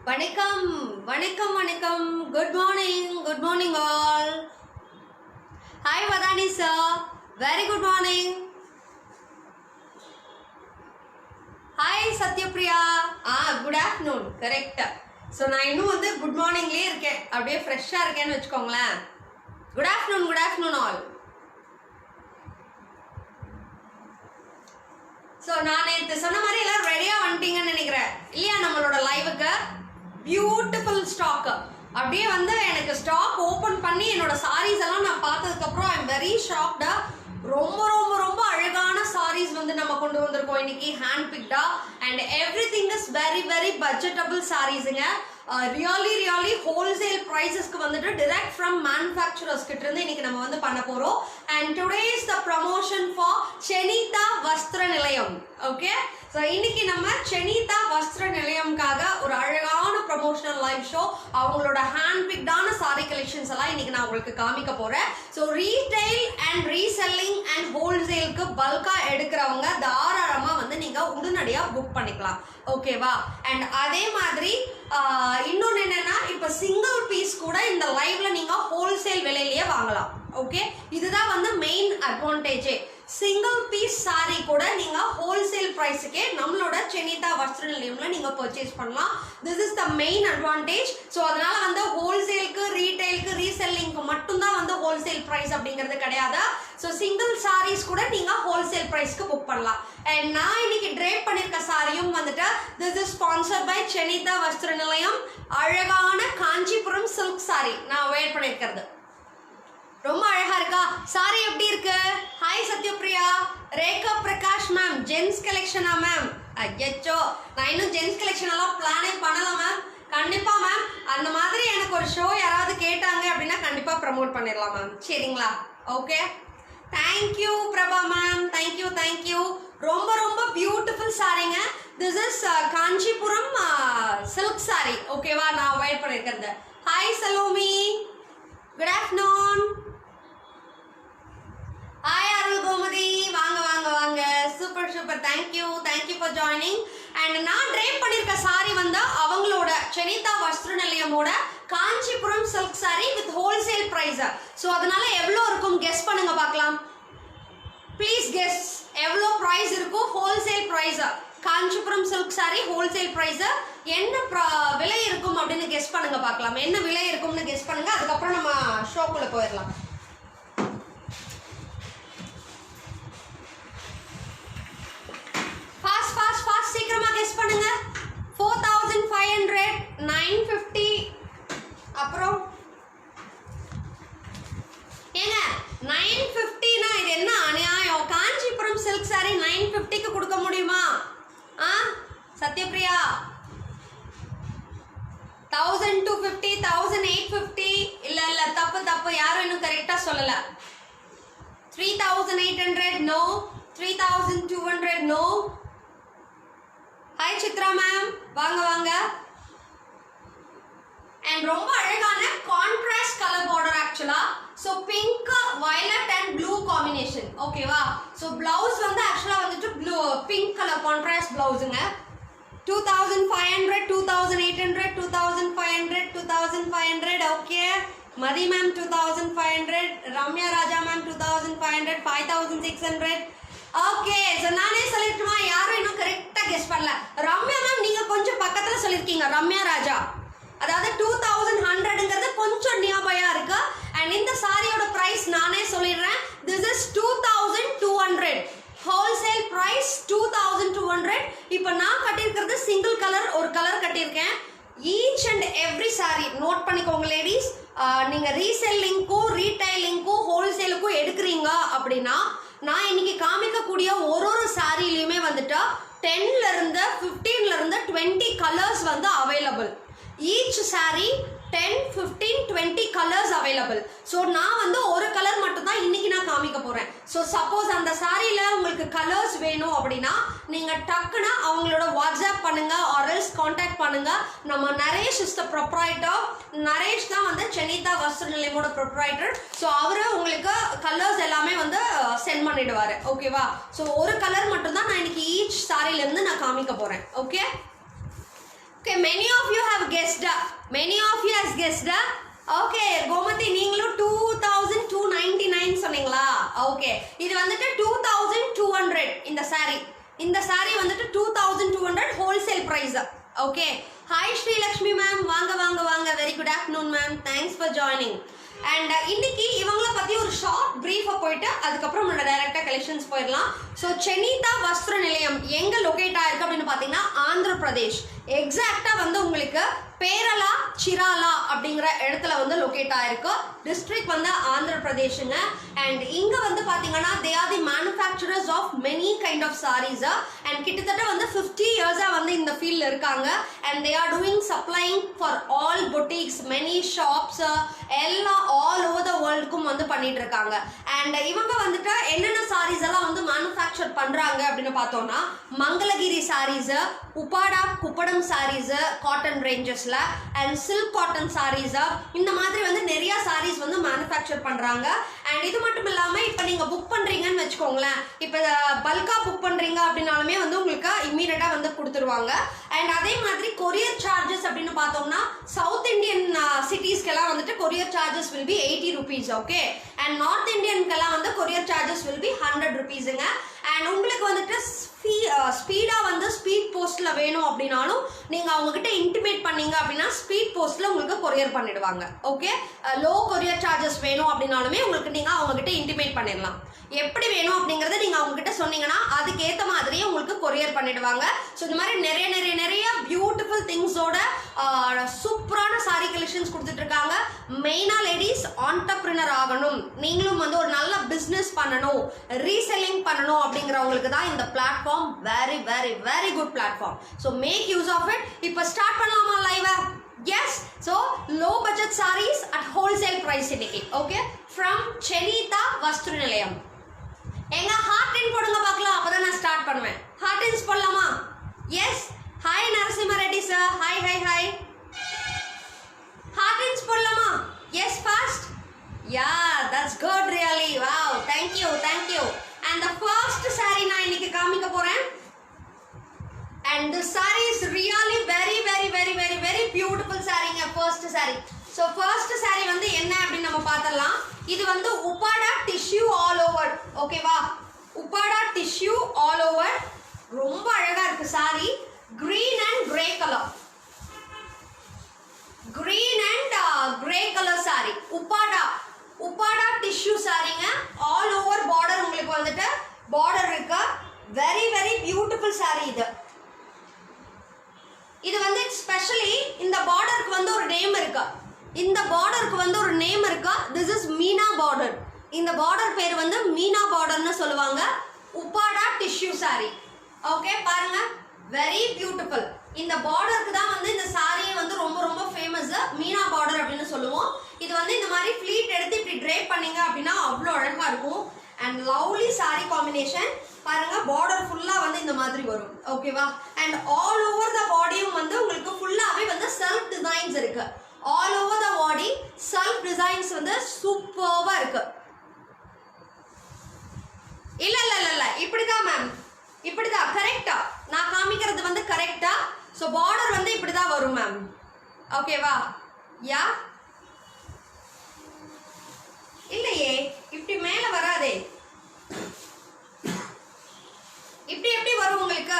வணக்கம் வணக்கம் வணக்கம் good morning all. Hi Vadhani sir, very good morning. Hi Sathyapriya, good afternoon. Correct. So நான் இன்னும் வந்து குட் மார்னிங்லேயே இருக்கேன், அப்படியே ஃப்ரெஷ்ஷாக இருக்கேன்னு வச்சுக்கோங்களேன். Good afternoon all. ஸோ நான் நேற்று சொன்ன மாதிரி எல்லாம் ரெடியாக வந்துட்டீங்கன்னு நினைக்கிறேன் இல்லையா? நம்மளோட லைவுக்கு பியூட்டிஃபுல் ஸ்டாக். அப்படியே வந்து எனக்கு ஸ்டாக் ஓப்பன் பண்ணி என்னோட சாரீஸ் எல்லாம் நான் பார்த்ததுக்கப்புறம் ஐ எம் வெரி ஷாக்டா. ரொம்ப ரொம்ப ரொம்ப அழகான சாரீஸ் வந்து நம்ம கொண்டு வந்திருக்கோம் இன்னைக்கு, hand picked. And everything is very very budgetable சாரீஸுங்க. ரியலி ஹோல்சேல் ப்ரைஸஸ்க்கு வந்துட்டு டிரெக்ட் ஃப்ரம் மேனுஃபேக்சரர்ஸ் கிட்ட இருந்து இன்னைக்கு நம்ம வந்து பண்ண போறோம். And today is the promotion for Senitha Vastra Nilayam. Okay, so இன்னைக்கு நம்ம செனிதா வஸ்திர நிலையம்காக ஒரு அழகான ப்ரமோஷனல் லைவ் ஷோ, அவங்களோட ஹேண்ட் பிக்டான சாரி கலெக்ஷன்ஸ் எல்லாம் இன்னைக்கு நான் உங்களுக்கு காமிக்க போறேன். So retail and reselling and ஹோல்சேலுக்கு பல்கா எடுக்கிறவங்க தாராளமாக வந்து நீங்க உடனடியாக புக் பண்ணிக்கலாம். ஓகேவா? அண்ட் அதே மாதிரி இன்னொன்று என்னன்னா, இப்போ சிங்கிள் பீஸ் கூட இந்த லைவ்ல நீங்க ஹோல்சேல் விலையிலேயே வாங்கலாம். ஓகே, இதுதான் வந்து மெயின் அட்வான்டேஜே. சிங்கிள் பீஸ் சாரி கூட நீங்க ஹோல்சேல் பிரைஸுக்கே நம்மளோட செனிதா வஸ்திர நிலையம்ல நீங்க பர்ச்சேஸ் பண்ணலாம். This is the main advantage. So அதனால வந்து ஹோல்சேலுக்கு ரீட்டைலுக்கு ரீசெல்லிங்க்கு மட்டும்தான் வந்து ஹோல்சேல் பிரைஸ் அப்படிங்கிறது கிடையாது. ஸோ சிங்கிள் சாரீஸ் கூட நீங்க ஹோல்சேல் பிரைஸ்க்கு புக் பண்ணலாம். அண்ட் நான் இன்னைக்கு ட்ரேப் பண்ணிருக்க சாரியும் வந்துட்டு this is sponsored by செனிதா Vastra நிலையம். அழகான காஞ்சிபுரம் சில்க் சாரி நான் வேர் பண்ணிருக்கிறது. ரொம்ப அழகா இருக்கா சாரி? எப்படி இருக்கு? Hi Sathyapriya. Rekha Prakash ma'am, gents கலெக்ஷனா மேம்? ஐயோ, நான் இன்னும் ஜென்ஸ் கலெக்ஷன் எல்லாம் பிளானே பண்ணல மேம். கண்டிப்பா மேம், அந்த மாதிரி எனக்கு ஒரு ஷோ யாராவது கேட்டாங்க அப்படின்னா கண்டிப்பா ப்ரமோட் பண்ணிடலாம் மேம். சரிங்களா? Okay, thank you Prabha ma'am, thank you. ரொம்ப ரொம்ப பியூட்டிஃபுல் சாரிங்க. This is Kanchipuram silk sari. ஓகேவா? நான் வெயிட் பண்ணிருக்கிறது. Hi Salomi, good afternoon. Hi Arul Gomathi, வாங்க. Super, thank you for joining. And நான் ட்ரேப் பண்ணிருக்க சாரி வந்து அவங்களோட செனிதா வஸ்திர நிலையமோட Kanchipuram silk sari with wholesale price. So அதனால எவ்வளோ இருக்கும் கெஸ் பண்ணுங்க பார்க்கலாம். ப்ளீஸ் கெஸ் எவ்வளோ ப்ரைஸ் இருக்கும்? Wholesale price Kanchipuram silk sari wholesale price என்ன விலை இருக்கும் அப்படின்னு கெஸ் பண்ணுங்க பார்க்கலாம். என்ன விலை இருக்கும்னு கெஸ் பண்ணுங்க, அதுக்கப்புறம் நம்ம ஷோக்குள்ள போயிடலாம். ஃபாஸ்ட் சீக்கிரமா கெஸ் பண்ணுங்க. 4500, 950. அப்புறம் ஏங்க 950னா இது என்ன அநியாயம்? காஞ்சிபுரம் சில்க் சாரி 950க்கு கொடுக்க முடியுமா? சத்யபிரியா 1250, 1850. இல்ல தப்பு, யாரும் இன்னும் கரெக்டா சொல்லல. 3800 no, 3200 no. Hi Chitra ma'am, வாங்க. அண்ட் ரொம்ப அழகான கான்ட்ராஸ்ட் கலர் பார்டர் ஆக்சுவலா. So pink, violet and blue combination. ஓகேவா? ஸோ பிளவுஸ் வந்து ஆக்சுவலா வந்துட்டு ப்ளூ பிங்க் கலர் கான்ட்ராஸ்ட் பிளவுஸுங்க. 2500, 2800, 2500, 2500. Okay, Mathi ma'am 2500, Ramya Raja ma'am 2500, 5600. Okay, so நானே சொல்லிட்டுமா? யாரும் இன்னும் கரெக்டாக கெஸ் பண்ணல. ரம்யா மேம் நீங்க கொஞ்சம் பக்கத்துல சொல்லிருக்கீங்க. ரம்யா ராஜா, அதாவது 2100ங்கிறது கொஞ்சம் நியர்பையா இருக்கு. அண்ட் இந்த சாரியோட பிரைஸ் நானே சொல்லிடுறேன். This is 2200. Wholesale price 2200. இப்போ நான் கட்டியிருக்கிறது சிங்கிள் கலர், ஒரு கலர் கட்டியிருக்கேன். Each and every sari note பண்ணிக்கோங்க லேடிஸ். நீங்க ரீசெல்லிங்க்கும் ரீட்டைலிங்க்கும் ஹோல்சேலுக்கும் எடுக்கிறீங்க அப்படின்னா நான் இன்னைக்கு காமிக்கக்கூடிய ஒரு சாரிலையுமே வந்துட்டு 10ல இருந்து 15ல இருந்து 20 கலர்ஸ் வந்து available. Each sorry 10, 15, 20 colours available. So நான் வந்து ஒரு கலர் மட்டும் தான் இன்னைக்கு நான் காமிக்க போறேன். ஸோ சப்போஸ் அந்த சாரியில உங்களுக்கு கலர்ஸ் வேணும் அப்படின்னா நீங்க டக்குன்னு அவங்களோட வாட்ஸ்அப் பண்ணுங்க, ஆர்எல்ஸ் கான்டாக்ட் பண்ணுங்க. நம்ம Naresh is the proprietor. Naresh தான் வந்து செனிதா வஸ்திர நிலையமோட ப்ரொப்ரைட்டர். ஸோ அவரு உங்களுக்கு கலர்ஸ் எல்லாமே வந்து சென்ட் பண்ணிடுவாரு. ஓகேவா? ஸோ ஒரு கலர் மட்டும் தான் நான் இன்னைக்கு ஈச் சாரியில இருந்து நான் காமிக்க போறேன். Okay, Okay, many of you have guessed. Many of you has guessed. Okay, Gomathi நீங்களும் 2299 சொன்னீங்களா? Okay, இது வந்துட்டு 2200 இந்த saree. இந்த saree வந்துட்டு 2200 wholesale price. Okay. Hi Sri Lakshmi ma'am, வாங்க வாங்க வாங்க. Very good afternoon ma'am. Thanks for joining. And இன்னைக்கு இவங்கள பத்தி ஒரு ஷார்ட் பிரீஃபா போயிட்டு அதுக்கப்புறம் நம்ம டைரக்டா கலெக்ஷன்ஸ் போயிடலாம். ஸோ செனிதா வஸ்திர நிலையம் எங்க லொகேட் ஆயிருக்கு அப்படின்னு பாத்தீங்கன்னா ஆந்திர பிரதேஷ். எக்ஸாக்டா வந்து உங்களுக்கு பேரலா சிராலா அப்படிங்கிற இடத்துல வந்து லொகேட் ஆயிருக்கு. டிஸ்ட்ரிக்ட் வந்து ஆந்திர பிரதேஷுங்க. அண்ட் இங்க வந்து பாத்தீங்கன்னா they are the manufacturers of many kind of sarees. And கிட்டத்தட்ட வந்து 50 இயர்ஸா வந்து இந்த ஃபீல்ட்ல இருக்காங்க. And they are doing supplying for all boutiques, many shops எல்லாம் ஆல் ஓவர் த வேர்ல்டுக்கும் வந்து பண்ணிட்டு இருக்காங்க. அண்ட் இவங்க வந்துட்டு என்னென்ன சாரீஸ் எல்லாம் வந்து மேனுஃபேக்சர் பண்றாங்க அப்படின்னு பார்த்தோம்னா மங்களகிரி சாரீஸ், உப்பாடா குப்படம் சாரீஸ் காட்டன் ரேஞ்சஸ்ல, அண்ட் சில்க் காட்டன் சாரீஸ், இந்த மாதிரி வந்து நிறைய சாரீஸ் வந்து மேனுஃபேக்சர் பண்றாங்க. அண்ட் இது மட்டும் இல்லாம இப்ப நீங்க புக் பண்றீங்கன்னு வச்சுக்கோங்களேன், இப்ப பல்கா புக் பண்றீங்க அப்படின்னாலுமே வந்து உங்களுக்கு இம்மீடியட்டா வந்து கொடுத்துருவாங்க. அண்ட் அதே மாதிரி கொரியர் சார்ஜஸ் அப்படின்னு பார்த்தோம்னா சவுத் இந்தியன் சிட்டிஸ்க்கெல்லாம் வந்துட்டு courier charges will be 80 rupees. Okay. And north இந்தியன்கெல்லாம் வந்து கொரியர் சார்ஜஸ் வில் பி 100 rupeesங்க. அண்ட் உங்களுக்கு வந்துட்டு ஸ்பீடா வந்து ஸ்பீட் போஸ்ட்ல வேணும் அப்படின்னாலும் நீங்க அவங்க கிட்ட இன்டிமேட் பண்ணீங்க அப்படின்னா ஸ்பீட் போஸ்ட்ல உங்களுக்கு கொரியர் பண்ணிடுவாங்க. ஓகே. லோ கொரியர் சார்ஜஸ் வேணும் அப்படின்னாலுமே உங்களுக்கு நீங்க அவங்க கிட்ட இன்டிமேட் பண்ணிடலாம். எப்படி வேணும் அப்படிங்கறத நீங்க அவங்க கிட்ட சொன்னீங்கன்னா அதுக்கு ஏத்த மாதிரியே உங்களுக்கு கொரியர் பண்ணிடுவாங்க. ஸோ இந்த மாதிரி நிறைய நிறைய நிறைய பியூட்டிஃபுல் திங்ஸோட சூப்பரான சாரி கலெக்ஷன்ஸ் கொடுத்துட்டு இருக்காங்க. மெயினா லேடிஸ் ஆண்டர்பிரினர் ஆகணும், நீங்களும் வந்து ஒரு நல்ல பிசினஸ் பண்ணணும், ரீசெல்லிங் பண்ணணும் அப்படிங்கிறவங்களுக்கு தான் இந்த platform very very very good platform. So make use of it. இப்போ ஸ்டார்ட் பண்ணலாமா லைவா? Yes. So low budget sarees at wholesale price இன்னைக்கு. ஓகே. ஃப்ரம் செனிதா வஸ்திர நிலையம். எங்க ஹார்ட் இன் போடுங்க பார்க்கலாம், அப்பதான் நான் ஸ்டார்ட் பண்ணுவேன். ஹார்ட் இன்ஸ் போடலாமா? Yes. Hi Narasimha Reddy sir. Hi hi hi. Heart இன்ஸ் போடலாமா? Yes fast. Yeah, that's good really. Wow, thank you thank you. And the first saree நான் இன்னைக்கு காமிக்க போறேன். And this saree is really very very very very very beautiful saree. First saree. So first saree வந்து என்ன அப்படி நம்ம பார்த்தலாம். இது வந்து உப்பாடா டிஷ்யூ ஆல் ஓவர். ஓகேவா? Uppada tissue all over. ரொம்ப அழகா இருக்கு saree. Green and grey color. Green and grey color saree. Uppada tissue சாரீங்க. ஆல் ஓவர் border உங்களுக்கு வந்துட்டு border இருக்கு. very very beautiful saree இது. இது வந்து ஸ்பெஷலி இந்த பார்டருக்கு வந்து ஒரு நேம் இருக்கு. இந்த பார்டருக்கு வந்து ஒரு நேம் இருக்கு. This is Meena border. இந்த பார்டர் பேர் வந்து மீனா பார்டர்னு சொல்லுவாங்க. Uppada tissue sorry. ஓகே, பாருங்க, வெரி பியூட்டிஃபுல். இந்த பார்டருக்கு தான் வந்து இந்த சாரியை வந்து ரொம்ப ரொம்ப ஃபேமஸ். மீனா பார்டர் அப்படின்னு சொல்லுவோம். இது வந்து இந்த மாதிரி ஃப்ளீட் எடுத்து இப்படி ட்ரேப் பண்ணீங்க அப்படின்னா அவ்வளோ அழகா இருக்கும். And lovely sorry combination. பாருங்க, பார்டர் ஃபுல்லா வந்து இந்த மாதிரி வரும். ஓகேவா? அண்ட் ஆல் ஓவர் த பாடியும் வந்து உங்களுக்கு ஃபுல்லாவே வந்து செல்ஃப் டிசைன்ஸ் இருக்கு. All over the body self designs வந்து சூப்பர்வா இருக்கு. இல்ல இல்ல இல்ல இல்ல இப்படிதான் மேம், இப்படிதான் கரெக்டா நான் காமிக்கிறது வந்து கரெக்டா. ஸோ பார்டர் வந்து இப்படிதான் வரும் மேம். ஓகேவா? யா, இல்லையே, இப்படி மேல வராதே. இப்படி எப்படி வரும் உங்களுக்கு?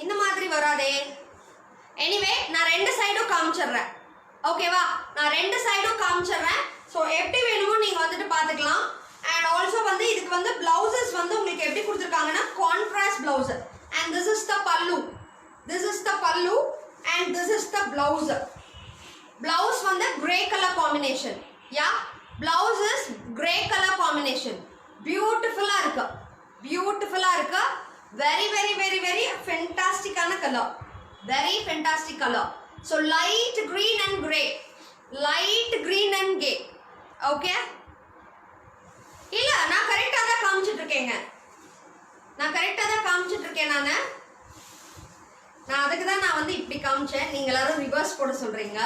இந்த மாதிரி வராதே. எனிவே, நான் ரெண்டு சைடும் காமிச்சிடுறேன். ஓகேவா? நான் ரெண்டு சைடும் காமிச்சிடுறேன். ஸோ எப்படி வேணுமோ நீங்க வந்துட்டு பாத்துக்கலாம். அண்ட் ஆல்சோ வந்து இதுக்கு வந்து பிளவுசஸ் வந்து உங்களுக்கு எப்படி கொடுத்துருக்காங்கன்னா contrast blouse. And this is the pallu. This is the pallu and this is the blouse. Blouse வந்து grey colour combination. Yeah, blouse is grey colour combination. பியூட்டிஃபுல்லா இருக்கு, பியூட்டிஃபுல்லா இருக்கு. வெரி வெரி வெரி வெரி ஃபென்டாஸ்டிக்கான colour. Very fantastic colour. So light green and grey, light green and கே. Okay, இல்ல நான் கரெக்டா தான் காமிச்சிட்டு இருக்கேங்க. நான் கரெக்டா தான் காமிச்சிட்டு இருக்கேன். நான் அதுக்கு தான் நான் வந்து இப்படி காமிச்சேன். நீங்க எல்லாரும் ரிவர்ஸ் போட சொல்றீங்க.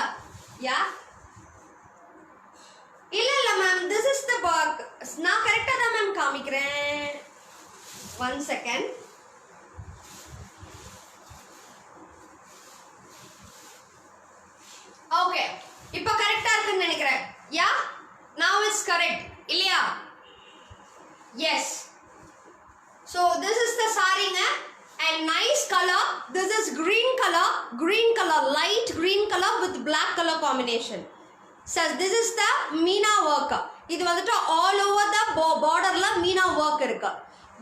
யா, இல்ல இல்ல மேம், திஸ் இஸ் த பாக். நான் கரெக்டா தான் மேம் காமிக்கிறேன். 1 second. ஓகே, இப்போ கரெக்டா இருக்குன்னு நினைக்கிறேன். யா, now it's correct இல்லையா? S. So this is the சாரிங்க, and nice color. This is green color, light green color with black color combination. So this is the meena work. இது வந்துட்டு all over the borderல meena work இருக்கு.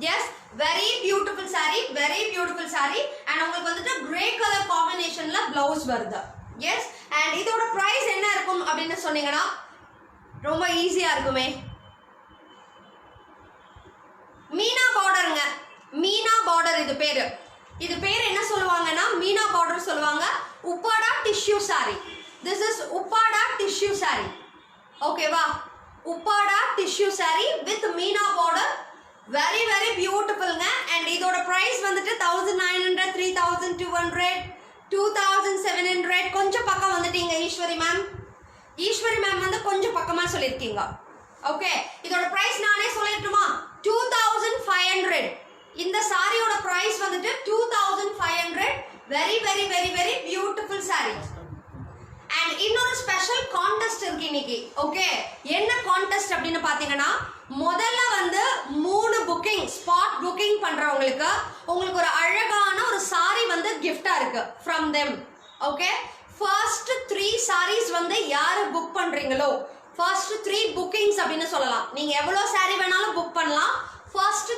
Yes, very beautiful saree, and உங்களுக்கு வந்துட்டு grey color combinationல blouse வருது. Yes, and இதோட price என்ன இருக்கும் அப்படின்னு சொன்னீங்கன்னா ரொம்ப ஈஸியா இருக்குமே. மீனா பார்டருங்க, மீனா பார்டர் இது பேர் என்ன சொல்லுவாங்கன்னா மீனா பார்டர் சொல்லுவாங்க. Uppada tissue saree. This is Uppada tissue saree. ஓகேவா? Uppada tissue saree with Meena border. very very beautifulங்க. and இதோட price வந்துட்டு 1900, 3200, 2700. கொஞ்சம் பக்கம் வந்துட்டீங்க ஈஸ்வரி மேம் வந்து கொஞ்சம் பக்கமா சொல்லிருக்கீங்க. ஓகே, இதோட பிரைஸ் நானே சொல்லிட்டுமா? 2500. இந்த சாரியோட பிரைஸ் வந்துட்டு 2500. very very very very beautiful saree. and இன்னொரு ஸ்பெஷல் கான்டெஸ்ட் இருக்கு இன்னைக்கு. ஓகே, என்ன கான்டெஸ்ட் அப்படின்னு பாத்தீங்கன்னா, முதல்ல வந்து 3 புக்கிங் ஸ்பாட் புக்கிங் பண்றவங்களுக்கு உங்களுக்கு ஒரு அழகான ஒரு சாரி வந்து gift-ஆ இருக்கு from them. Okay, first 3 sarees வந்து யாரு புக் பண்றீங்களோ, first 3 bookings அப்படின்னு சொல்லலாம். நீங்க எவ்வளவு saree வேணாலும் புக் பண்ணலாம். first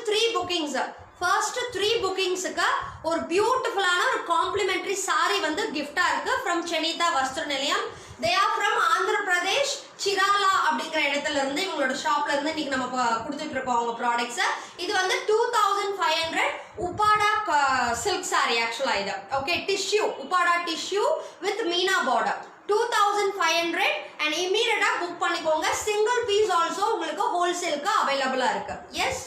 3 bookings-க்கு ஒரு பியூட்டிஃபுல்லான ஒரு காம்ப்ளிமெண்டரி saree வந்து gift-ஆ இருக்கு from செனிதா வஸ்திர நிலையம். they are from Andhra Pradesh, Chirala அப்படிங்கிற இடத்துல இருந்து இவங்களோட ஷாப்ல இருந்து இன்னைக்கு நம்ம கொடுத்துட்டு இருக்கோம் அவங்க ப்ராடக்ட்ஸ். இது வந்து 2500 உப்பாடா சில்க் saree ஆக்சுவலா இது. Okay, tissue Uppada tissue with Meena border 2500. and இமீடியட்டா புக் பண்ணிக்கோங்க. சிங்கிள் பீஸ் ஆல்சோ உங்களுக்கு ஹோல்சேலுக்கு அவைலபிளா இருக்கு. Yes,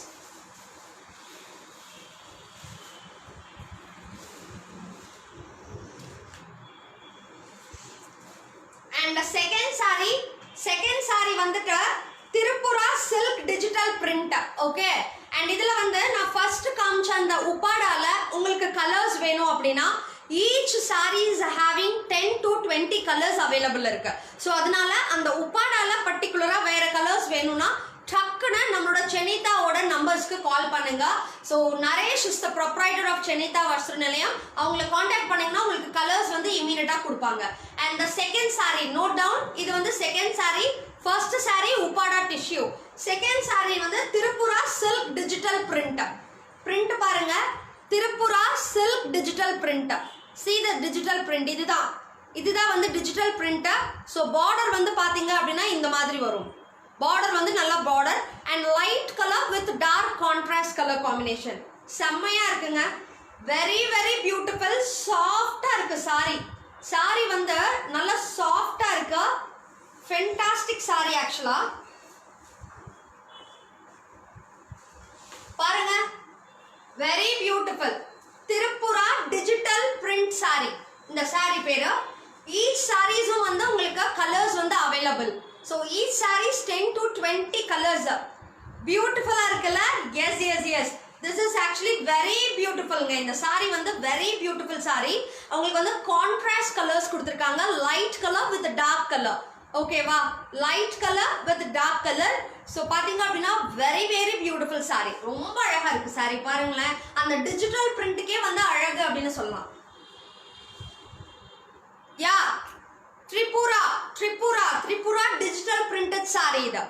and the second saree வந்துட்டு Tripura silk digital print. Okay, and இதுல வந்து நான் ஃபர்ஸ்ட் காமிச்ச அந்த உப்பாடால உங்களுக்கு கலர்ஸ் வேணும் அப்படின்னா each saree is having 10 to 20 colors available இருக்கு. ஸோ அதனால அந்த உப்பாடால பர்டிகுலரா வேற கலர்ஸ் வேணும்னா டக்குன்னு நம்மளோட செனிதாவோட நம்பர்ஸ்க்கு கால் பண்ணுங்க. So Naresh is the proprietor of Senitha Vastra Nilayam. அவங்களை காண்டாக்ட் பண்ணீங்கன்னா உங்களுக்கு கலர்ஸ் வந்து இமீடியட்டா கொடுப்பாங்க. And the second saree note down. இது வந்து second saree. First saree Uppada tissue, second saree வந்து திருப்புரா சில்க் டிஜிட்டல் பிரிண்ட் பாருங்க. Tripura silk digital print. see the digital print. இதுதான் வந்து டிஜிட்டல் பிரிண்ட். ஸோ பார்டர் வந்து பாத்தீங்க அப்படின்னா இந்த மாதிரி வரும். பார்டர் வந்து நல்ல border and light colour with dark contrast colour combination. செம்மையா இருக்குங்க. Very very beautiful. சாஃப்டா இருக்கு சாரி வந்து நல்ல சாஃப்டா இருக்கு. ஃபென்டாஸ்டிக் சாரி ஆக்சுவலா. பாருங்க, very beautiful. Tripura digital print sorry இந்த சாரி பேரு. ஈச் சாரீஸும் வந்து உங்களுக்கு கலர்ஸ் வந்து available. So each sarees 10 to 20 colors. பியூட்டிஃபுல்லா இருக்குல்ல? yes. This is actually very beautiful. இந்த saree வந்து very beautiful saree. உங்களுக்கு வந்து contrast colors கொடுத்திருக்காங்க. light color with dark color. ஓகேவா? light color with dark color. So பாத்தீங்க அப்படின்னா very very beautiful saree. ரொம்ப அழகா இருக்கு saree. பாருங்களேன், அந்த டிஜிட்டல் பிரிண்ட்க்கே வந்து அழகு அப்படின்னு சொல்லலாம். யா, Tripura digital printed saree இது.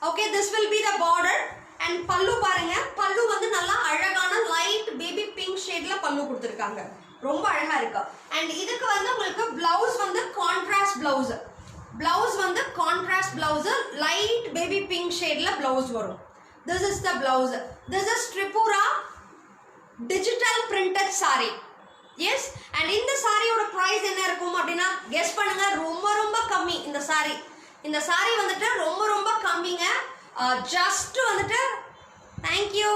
Okay, this will be the border and pallu பாருங்க. பல்லு வந்து நல்லா அழகான லைட் பேபி பிங்க் ஷேட்ல பல்லு கொடுத்திருக்காங்க. ரொம்ப அழகா இருக்கு. and இதுக்கு வந்து உங்களுக்கு blouse வந்து contrast blouse light baby pink ஷேட்ல blouse வரும். this is the blouse. this is Tripura digital printed saree. Yes, and இந்த சாரியோட பிரைஸ் என்ன இருக்கும் அப்படின்னா கெஸ் பண்ணுங்க. ரொம்ப ரொம்ப கம்மி. இந்த சாரி வந்துட்டு ரொம்ப ரொம்ப கம்மிங்க. ஜஸ்ட் வந்துட்டு thank you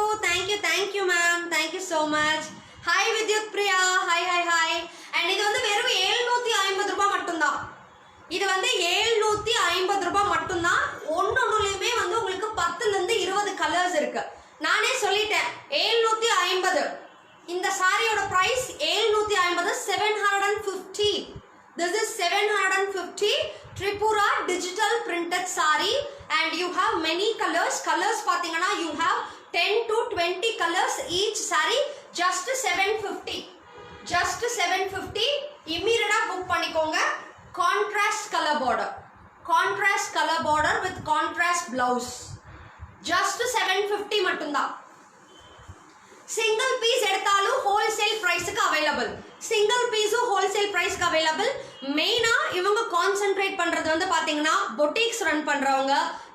ma'am, thank you so much. Hi Vidyut Priya, hi. And இது வந்து வெறும் 750 ரூபாய் மட்டும்தான். இது வந்து 750 ரூபாய் மட்டும்தான். ஒன்னொன்னுலயுமே வந்து உங்களுக்கு 10லேருந்து 20 கலர்ஸ் இருக்கு. நானே சொல்லிட்டேன் 750. இந்த சாரியோட price 750, 750. This is 750 Tripura digital printed saree and you have many colors. Colors pathingana you have 10 to 20 colors each saree. Just 750. Just 750. Immediate book பண்ணிக்கோங்க. Contrast color border. Contrast color border with contrast blouse. Just 750 மட்டும்தான். Single piece எடுத்தாலும் wholesale price க்கு available. Single piece wholesale price க்கு available. மெயினா இவங்க concentrate பண்றது வந்து பாத்தீங்கன்னா பொட்டிக்ஸ் ரன் பண்றவங்க,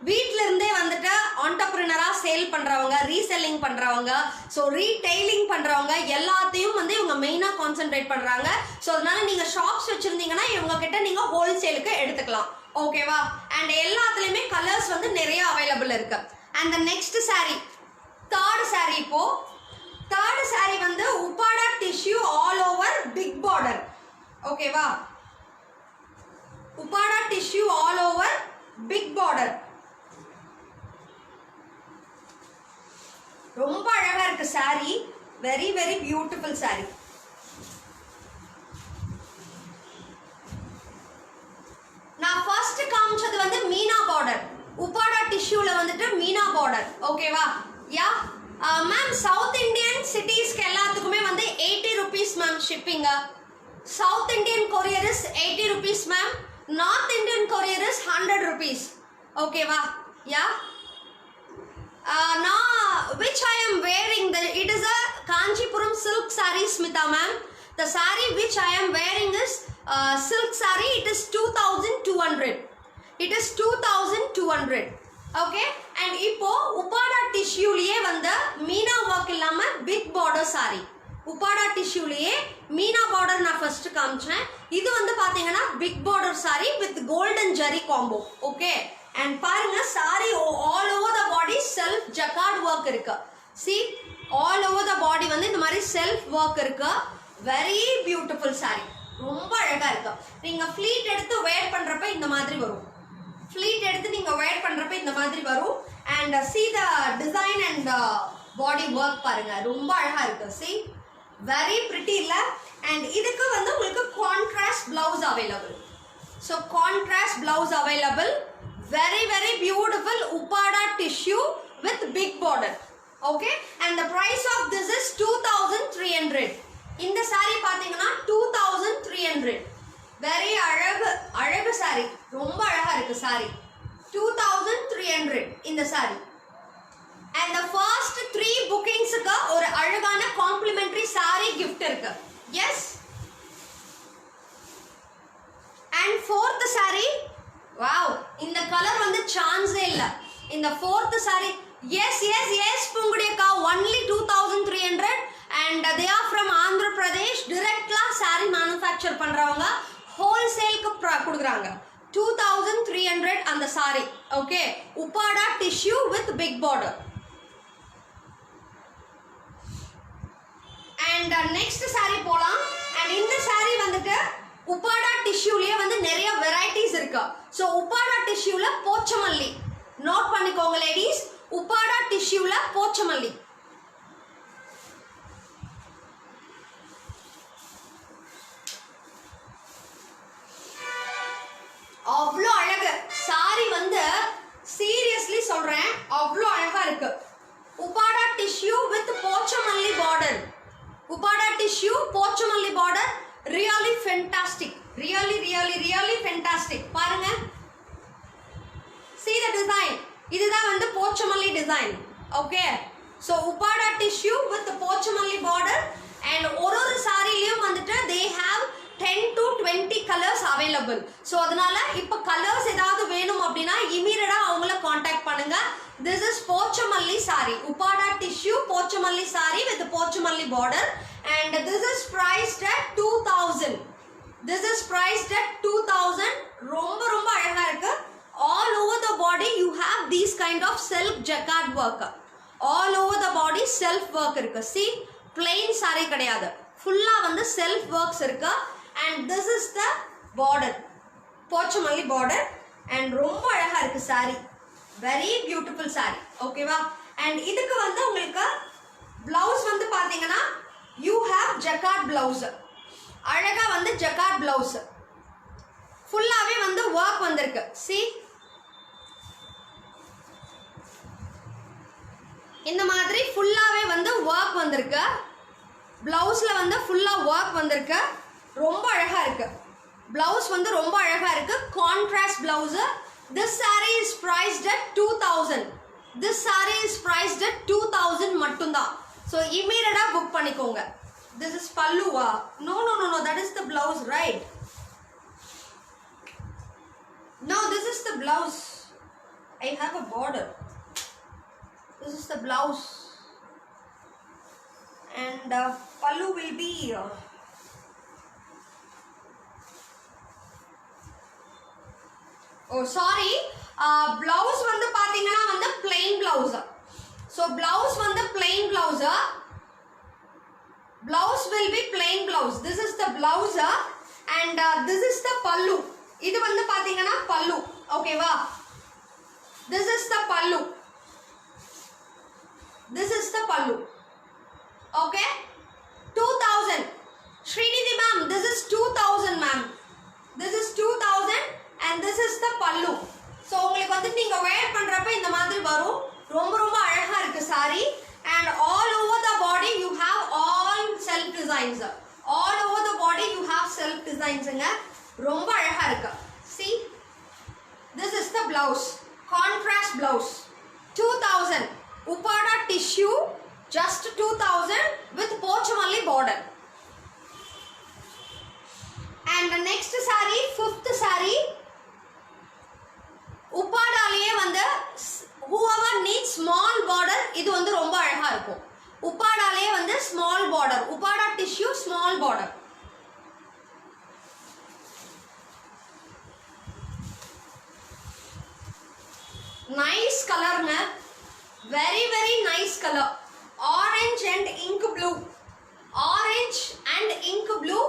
வீட்ல இருந்தே வந்துட்டு ஆண்டர்பிரினரா சேல் பண்றவங்க, ரீசெல்லிங் பண்றவங்க, சோ ரீடெய்லிங் பண்றவங்க எல்லாத்தையும் வந்து இவங்க மெயினா கான்சென்ட்ரேட் பண்றாங்க. சோ அதனால நீங்க ஷாப்ஸ் வச்சிருந்தீங்கன்னா இவங்க கிட்ட நீங்க ஹோல்சேலுக்கு எடுத்துக்கலாம். ஓகேவா? அண்ட் எல்லாத்துலயுமே கலர்ஸ் வந்து நிறைய அவைலபிள் இருக்கு. And the next saree, third saree இப்போ தேர்ட் saree வந்து Uppada tissue all over big border. ஓகேவா? Uppada tissue all over big border. ரொம்ப அழகா இருக்கு saree. Very very beautiful saree. நான் ஃபர்ஸ்ட் காமிச்சது வந்து மீனா பார்டர். உப்பாடா டிஷ்யூல வந்துட்டு மீனா பார்டர். ஓகேவா? யா மேம், சவுத் இந்தியன் சிட்டிஸ்க்கு எல்லாத்துக்குமே வந்து 80 rupees ma'am shipping. South Indian courier is 80 rupees ma'am. North Indian courier is 100 rupees. ஓகேவா? யா which I am wearing, it is a Kanchipuram silk saree, Smita ma'am. The saree which I am wearing is silk saree. It is 2200. It is 2200. Okay, and இப்போ உப்பாடா டிஷ்யூலயே வந்து meena work இல்லாம big border saree. உப்பாடா டிஷ்யூலயே meena border நான் first காமிச்சேன். இது வந்து பாத்தீங்கன்னா big border saree with golden jari combo. Okay, and பாருங்க saree all over the body self jacquard work இருக்கு. See, all over the body வந்து இந்த மாதிரி self work இருக்கு. Very beautiful saree. ரொம்ப அழகா இருக்கு. நீங்க ஃப்ளீட் எடுத்து வேர் பண்றப்ப இந்த மாதிரி வரும். ஃப்ளீட் எடுத்து நீங்க வேர் பண்றப்ப இந்த மாதிரி வரும். and see the design and body work பாருங்க, ரொம்ப அழகா இருக்கு. see, very pretty இல்ல? and இதுக்கு வந்து உங்களுக்கு contrast blouse available. so contrast blouse available. very very beautiful upada tissue with big border. okay, and the price of this is 2300. இந்த saree பாத்தீங்கன்னா 2300. very அழகு saree. ரொம்ப அழகா இருக்கு saree. 2300 இந்த saree. and the first 3 bookings க்கு ஒரு அழகான complimentary saree gift இருக்கு. yes, and fourth saree, wow, இந்த கலர் வந்து சான்ஸே இல்ல. இந்த fourth saree, yes பூங்குடியக்கா, only 2300 and they are from Andhra Pradesh. directly saree manufacture பண்றவங்க wholesale க்கு கொடுக்குறாங்க. 2300 அந்த saree. okay, upada tissue with big border. and next saree போலாம். and இந்த saree வந்துட்டு உப்பாடா டிஷ்யூலயே வந்து நிறைய வெரைட்டிஸ் இருக்கு. சோ உப்பாடா டிஷ்யூல போச்சமல்லி நோட் பண்ணிக்கோங்க லேடிஸ். உப்பாடா டிஷ்யூல போச்சமல்லி. அவ்வளோ அழகு சாரி வந்து சீரியஸ்லி சொல்றேன், அவ்வளோ அழகா இருக்கு. Uppada tissue with Pochampally border. Uppada tissue Pochampally border. Really fantastic. Really fantastic. பாருங்க, see the design. இதுதான் வந்து Pochampally design. Okay, so Uppada tissue with Pochampally border. and ஒரு சாரிலயும் வந்துட்டு they have 10 to 20 colors available. so அதனால இப்ப கலர்ஸ் ஏதாவது வேணும் அப்படினா இமிடியேட்டா அவங்கள காண்டாக்ட் பண்ணுங்க. this is Pochampally saree, Uppada tissue Pochampally saree with Pochampally border and this is priced at 2000. this is priced at 2000. ரொம்ப ரொம்ப அழகா இருக்கு. all over the body you have these kind of self jacquard work. all over the body self work இருக்கு. see, plain saree கிடையாது, ஃபுல்லா வந்து self works இருக்கு. and this is the border, Pochampally border and ரொம்ப அழகா இருக்கு saree. very beautiful saree. ஓகேவா? and இதுக்கு வந்து உங்களுக்கு blouse வந்து பாத்தீங்கன்னா you have jacquard blouse. அழகா வந்து jacquard blouse. ஃபுல்லாவே வந்து ஒர்க் வந்திருக்கு. see இந்த மாதிரி ஃபுல்லாவே வந்து ஒர்க் வந்திருக்கு. பிளவுஸ்ல வந்து ஃபுல்லா ஒர்க் வந்திருக்கு. ரொம்ப அழகா இருக்கு. பிளவுஸ் வந்து ரொம்ப அழகா இருக்கு. Contrast blouse. this saree is priced at 2000. this saree is priced at 2000 மட்டும்தான். so immediately book பண்ணிக்கோங்க. this is palluva. no that is the blouse, right? no, this is the blouse. I have a border. this is the blouse and pallu will be oh sorry, blouse வந்து பாத்தீங்கன்னா வந்து plain blouse. so blouse வந்து plain blouse. blouse will be plain blouse. this is the blouse and this is the pallu. இது வந்து பாத்தீங்கன்னா pallu. okay வா? this is the pallu. this is the pallu. okay, 2000. Srinidhi ma'am, this is 2000 ma'am. this is 2000 and this is the pallu. so உங்களுக்கு வந்து நீங்க wear பண்றப்ப இந்த மாதிரி வரும். ரொம்ப ரொம்ப அழகா இருக்கு saree and all over the body you have all self designs. all over the body you have self designs ங்க. ரொம்ப அழகா இருக்கு. see, this is the blouse, contrast blouse. 2000 upada tissue, just 2000 with pochamalli border. and the next saree, fifth saree, உப்பாடாலேயே வந்து whoever needs small border இது வந்து ரொம்ப அழகா இருக்கும். உப்பாடாலேயே வந்து small border, Uppada tissue small border. nice color ங்க. very very nice color. orange and ink blue. orange and ink blue.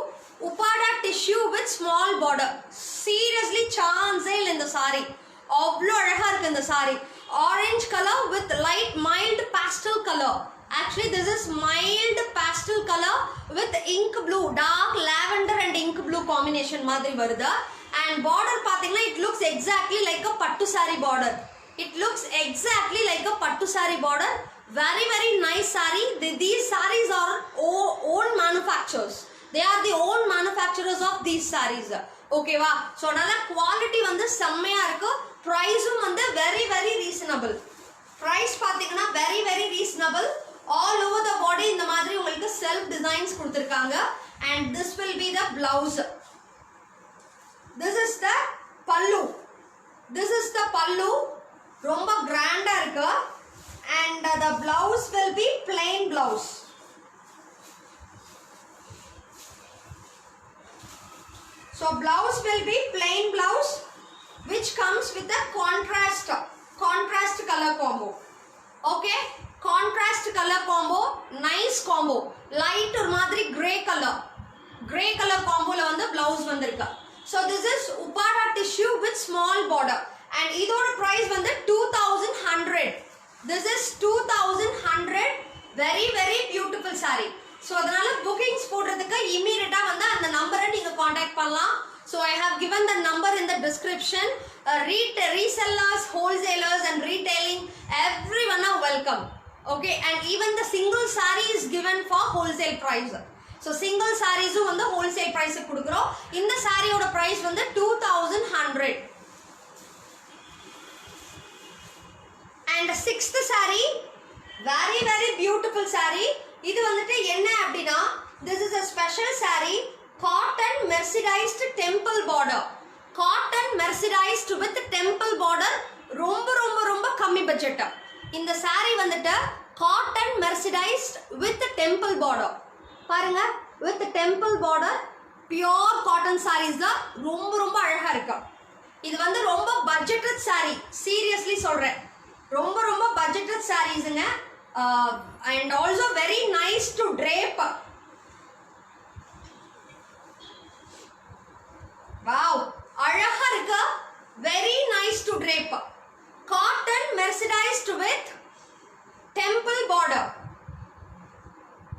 upada tissue with small border. seriously chance இல்ல இந்த saree. அவ்வளோ அழகா இருக்கு இந்த saree. orange color with light mild pastel color. actually this is mild pastel color with ink blue, dark lavender and ink blue combination மாதிரி வருது. and border பாத்தீங்கன்னா it looks exactly like a pattu saree border. it looks exactly like a pattu saree border. very very nice saree. these sarees are own manufacturers. they are the own manufacturers of these sarees. okay வா? so நல்ல quality வந்து செம்மையா இருக்கு. price வந்து very very reasonable. price பாத்தீங்கன்னா very very reasonable. all over the body இந்த மாதிரி உங்களுக்கு self designs கொடுத்திருக்காங்க. and this will be the blouse. this is the pallu. this is the pallu. ரொம்ப கிராண்டா இருக்கு. and the blouse will be plain blouse. so blouse will be plain blouse which comes with a contrast color combo. okay, contrast color combo, nice combo. light ஒரு மாதிரி gray color combo ல வந்து blouse வந்திருக்கு. so this is upada tissue with small border and இதோட price வந்து 2100. this is 2100. very very beautiful saree. so அதனால bookings போடுறதுக்கு immediate வந்து அந்த நம்பரை நீங்க காண்டாக்ட் பண்ணலாம். so I have given the number in the description. resellers, wholesalers and retailing, everyone are welcome. okay, and even the single saree is given for wholesale price. so single sarees வந்து wholesale price கொடுக்கிறோம். இந்த சாரியோட price வந்து 2100. and sixth saree, very very beautiful saree. இது வந்துட்டு என்ன அப்படினா, this is a special saree, cotton mercerized temple border. cotton mercerized with temple border. ரொம்ப ரொம்ப ரொம்ப கம்மி பட்ஜெட். இந்த saree வந்துட்டு cotton mercerized with temple border. பாருங்க, with temple border, pure cotton sarees தான். ரொம்ப ரொம்ப அழகா இருக்கு. இது வந்து ரொம்ப budgeted saree. seriously சொல்றேன். ரொம்ப ரொம்ப budgeted sareesங்க. and also very nice to drape. wow, அழகா இருக்கு. very nice to drape. cotton mercerized with temple border.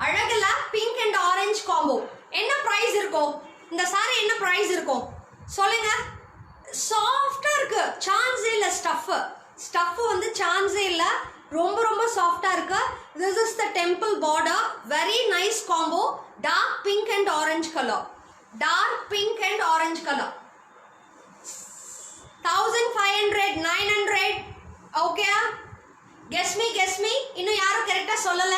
அழகுல pink and orange combo. என்ன price இருக்கும்? இந்த saree என்ன price இருக்கும்? சொல்லுங்க. சாஃப்டா இருக்கு, சான்ஸே இல்ல. ஸ்டஃப் வந்து சான்ஸே இல்ல, ரொம்ப ரொம்ப சாஃப்டா இருக்கு. This is the temple border, very nice combo, dark pink and orange color, dark pink and orange color. 1500, 900. Okay, guess me. இன்னும் யாரும் கரெக்டா சொல்லல.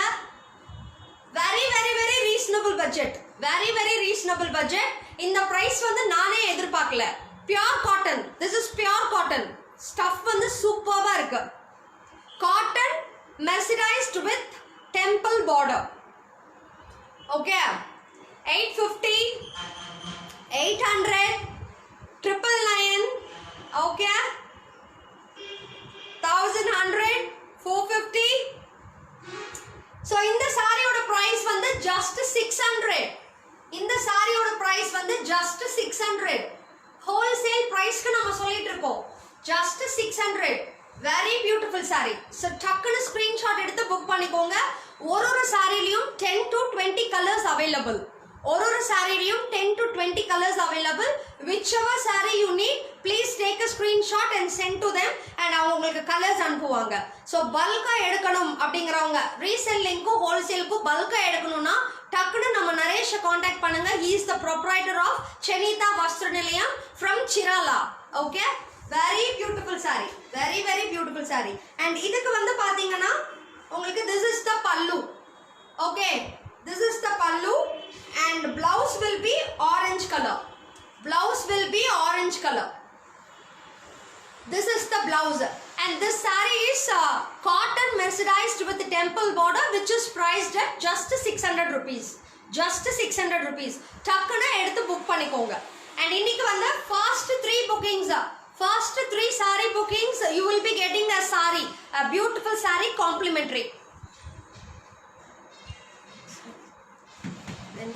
very very very reasonable budget, very very reasonable budget. இந்த price வந்து நானே எதிர்பார்க்கல. pure cotton, this is pure cotton. stuff வந்து சூப்பர்வா இருக்கு. cotton mercerized with temple border. okay, 850, 800, 999, okay, 1100, 450. so இந்த சாரியோட price வந்து just 600. இந்த சாரியோட price வந்து just 600. wholesale price க்கு நம்ம சொல்லிட்டு இருக்கோம், just 600. very beautiful saree. so டக்குனு screenshot எடுத்து புக் பண்ணிக்கோங்க. ஒரு சாரிலையும் 10 to 20 colors available. ஒரு சாரிலையும் 10 to 20 colors available. whichever saree you need, please take a screenshot and send to them and அவங்க உங்களுக்கு colors அனுப்புவாங்க. so பல்கா எடுக்கணும் அப்படிங்கறவங்க ரீசெல்லிங்க்கும் ஹோல்சேலுக்கும் பல்கா எடுக்கணும்னா டக்குனு நம்ம நரேஷை காண்டாக்ட் பண்ணுங்க. he is the proprietor of Chenita Vastra Nilayam from Chirala. okay, very beautiful saree, very very beautiful saree. and இதுக்கு வந்து பாத்தீங்கன்னா உங்களுக்கு this is the pallu. okay, this is the pallu and blouse will be orange color. blouse will be orange color. this is the blouse and this saree is cotton mercerized with the temple border, which is priced at just 600 rupees. just 600 rupees. டக்குனு எடுத்து book பண்ணிக்கோங்க. and இன்னைக்கு வந்து first 3 bookings, first 3 saree bookings you will be getting a saree, a beautiful saree complimentary.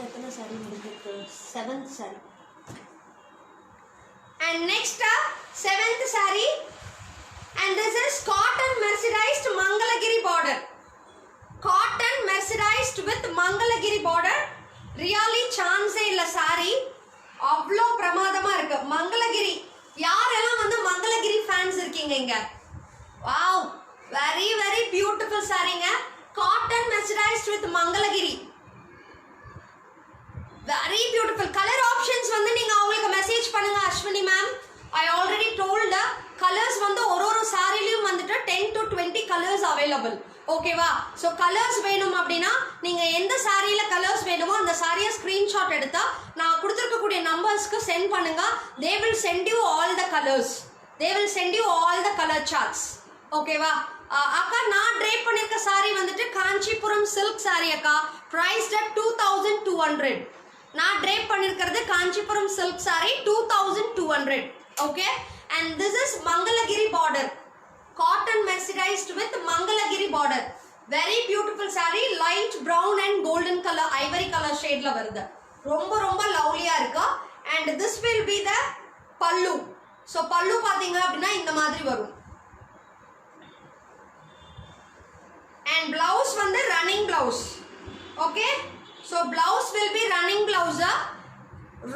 எத்தனை saree முடிஞ்சிருக்கு? 7th saree. and next 7th saree, and this is cotton mercerized Mangalagiri border. cotton mercerized with Mangalagiri border. really chance இல்ல saree, அவ்ளோ பிரமாதமா இருக்கு. மங்களகிரி, யாரெல்லாம் வந்து Mangalagiri fans இருக்கீங்க இங்க? Wow, very very beautiful சாரீங்க. cotton mercerized with Mangalagiri, very beautiful. color options வந்து நீங்க அவங்களுக்கு மெசேஜ் பண்ணுங்க. Ashwini ma'am, I already told colors வந்து ஒரு சாரிலையும் வந்துட்டு 10 to 20 colors available. ஓகேவா? ஸோ கலர்ஸ் வேணும் அப்படின்னா நீங்கள் எந்த சாரியில் கலர்ஸ் வேணுமோ அந்த சாரியை ஸ்க்ரீன்ஷாட் எடுத்தா நான் கொடுத்துருக்கக்கூடிய நம்பர்ஸ்க்கு சென்ட் பண்ணுங்க. They will send you all the colours, they will send you all the colour charts. ஓகேவா? அக்கா, நான் ட்ரேப் பண்ணியிருக்க சாரி வந்துட்டு காஞ்சிபுரம் சில்க் சாரி அக்கா, ப்ரைஸ்ட் அட் 2200. நான் ட்ரேப் பண்ணியிருக்கிறது Kanchipuram silk sorry 2200. Okay, and this is Mangalagiri border, cotton mercerized with Mangalagiri border. very beautiful saree, light brown and golden color, ivory color shade la varudha. ரொம்ப ரொம்ப லவ்லியா இருக்கு. and this will be the pallu. so pallu பாத்தீங்க அப்படினா இந்த மாதிரி வரும். and blouse வந்து running blouse. okay, so blouse will be running blouse.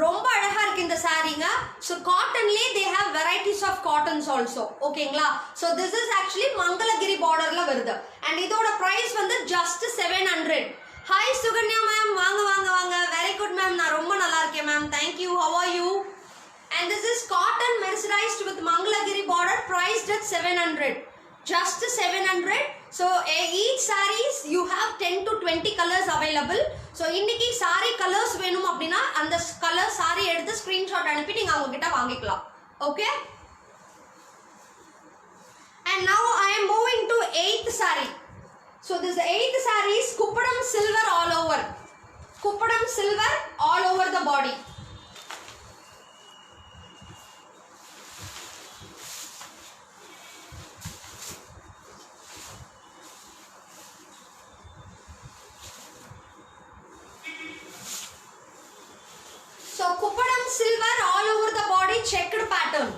ரொம்ப அழகா இருக்கு இந்த சாரீங்க. so cottonலயே they have varieties of cottons also. ஓகேங்களா? so this is actually Mangalagiri பார்டர்ல வருது. and இதோட price வந்து just 700. hi சுகன்யா மேம், வாங்க வாங்க வாங்க. very good மேம், நான் ரொம்ப நல்லா இருக்கேன் ma'am. thank you, how are you? and this is cotton mercerized with Mangalagiri border, priced at 700. just 700. so each sarees you have 10 to 20 colors available. so இன்னைக்கு saree colors வேணும் அப்படினா அந்த color saree எடுத்து screenshot அனுப்பி நீங்க அவங்க கிட்ட வாங்கிக்கலாம். okay, and now I am moving to 8th saree. so this 8th saree is Kuppadam silver all over, Kuppadam silver all over the body. so Kuppadam silver all over the body, checked pattern.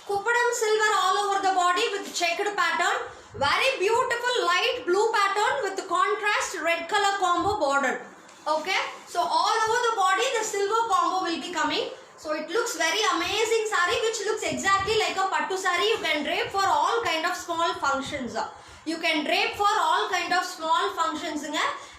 Kuppadam silver all over the body with checked pattern. very beautiful light blue pattern with contrast red color combo border. okay, so all over the body the silver combo will be coming. So it looks very amazing saree which looks exactly like a pattu saree. You can drape for all kind of small functions. You can drape for all kind of small functions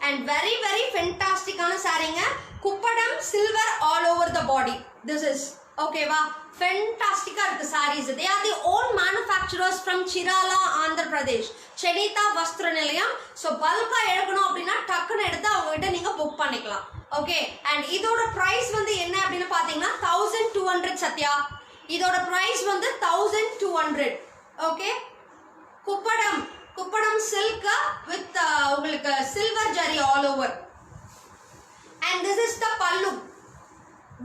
and very very fantastic ana saree nga. Kuppadam silver all over the body. This is okay va, fantastic irukku sarees. They are the own manufacturers from Chirala, Andhra Pradesh, Chenita Vastra Nilayam. So bulk ah edukano appadina takkunu edutha avanga neenga book panikalam. Okay, and idoda price vandu enna appadina pathina 1200 Satya. Idoda price vandu 1200. Okay, kuppadam silk with ungalku silver jari all over. And this is the pallu.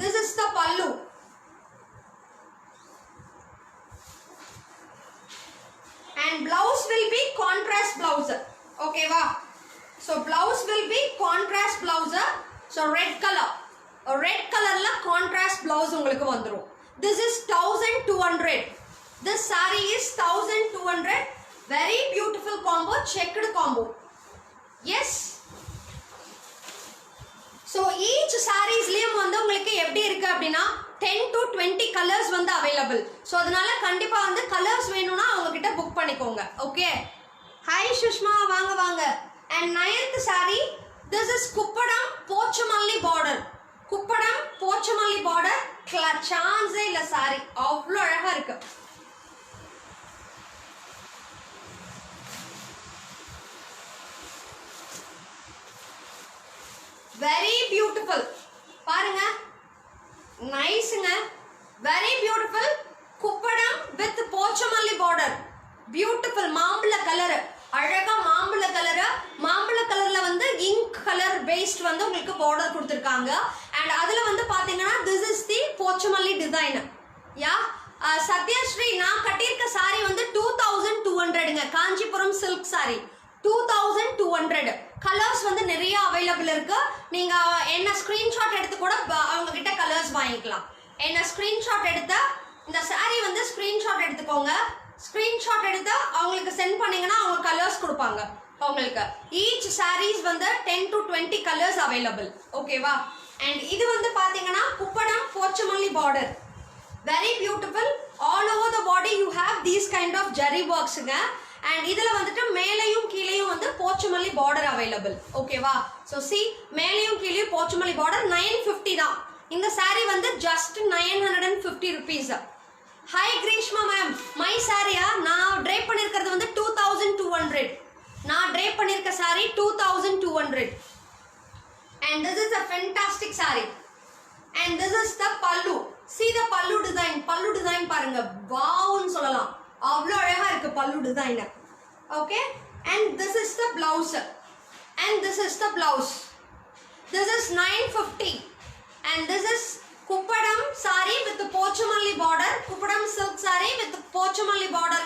This is the pallu. And blouse will be contrast blouse. Okay va, so blouse will be contrast blouse. So red color, red color la contrast blouse ungalku vandrum. This is 1200. This saree is 1200. Very beautiful combo, checked combo. Yes. So each sarees liyum vandu ungalku eppadi irukku appadina 10 to 20 colors vandu available. So adanal kandipa vandu colors venuna avanga kitta book panikonga. Okay, hi Shushma, vaanga vaanga. And 9th saree, this is Kuppadam Pochamalli border. Kuppadam Pochamalli border, chance illa saree avlo alaga irukku. Very beautiful. Parunga, nice nga, very beautiful. Kuppadam with Pochamalli border. Beautiful மாம்பழ colour, அழகா மாம்பழ colour. மாம்பழ கலர்ல வந்து ink colour paste வந்து உங்களுக்கு border கொடுத்திருக்காங்க. And அதுல வந்து பாத்தீங்கன்னா this is the Pochamalli design. யா சத்யஸ்ரீ, நான் கட்டியிருக்க சாரி வந்து 2200ங்க. Kanchipuram silk sorry 2200. கலர்ஸ் வந்து நிறைய அவைலபிள் இருக்கு. நீங்க என்ன ஸ்கிரீன்ஷாட் எடுத்து கூட அவங்க கிட்ட கலர்ஸ் வாங்கிக்கலாம். என்ன ஸ்கிரீன்ஷாட் எடுத்து இந்த சாரி வந்து ஸ்கிரீன்ஷாட் எடுத்துக்கோங்க. ஸ்கிரீன்ஷாட் எடுத்து அவங்களுக்கு சென்ட் பண்ணீங்கன்னா அவங்க கலர்ஸ் கொடுப்பாங்க உங்களுக்கு. ஈச் சாரீஸ் வந்து 10 to 20 கலர்ஸ் அவைலபிள். ஓகேவா? அண்ட் இது வந்து பாத்தீங்கன்னா kuppadam Pochampally border. Very beautiful. All over the body you have these kind of zari ஒர்க்ஸுங்க. அண்ட் இதுல வந்துட்டு மேலையும் கீழையும் வந்து போச்சமல்லி பார்டர் அவைலபிள். ஓகேவா? ஸோ சி, மேலையும் கீழையும் போச்சமல்லி பார்டர் 950 தான். இந்த சாரி வந்து just 950 rupees. Hi Greeshma ma'am, my சாரியா நான் ட்ரேப் பண்ணியிருக்கிறது வந்து 2200. நான் ட்ரேப் பண்ணியிருக்க saree 2200. And this is a fantastic saree. And this is the pallu. See the pallu design. Pallu design பாருங்க, வாவ்னு சொல்லலாம். அவ்வளோ அழகா இருக்கு பல்லு design. Okay, and this is the blouse. And this is the blouse. This is 950. And this is Kuppadam saree with the Pochamalli border. Kuppadam silk saree with the Pochamalli border.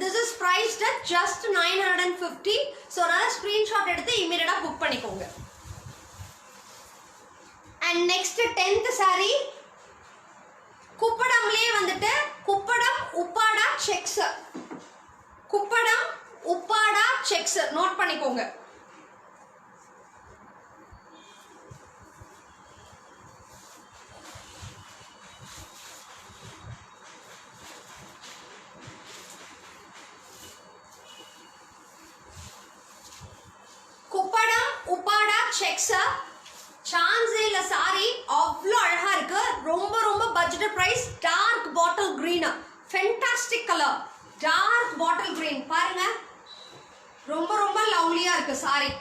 This is priced at just 950. So நான் screenshot எடுத்து இமிடியேட்டா book பண்ணிக்கோங்க. And next 10th saree, குப்படம்லயே வந்துட்டு Kuppadam Uppada sex. Kuppadam Uppada sex note பண்ணிக்கோங்க. Kuppadam Uppada sex சான்ஸே இல்ல. Sorry அவ்வளோ அழகா இருக்கு. ரொம்ப ரொம்ப budget price. Dark bottle green, fantastic colour. Dark bottle green பாருங்க, ரொம்ப ரொம்ப லவ்லியா இருக்கு சாரி.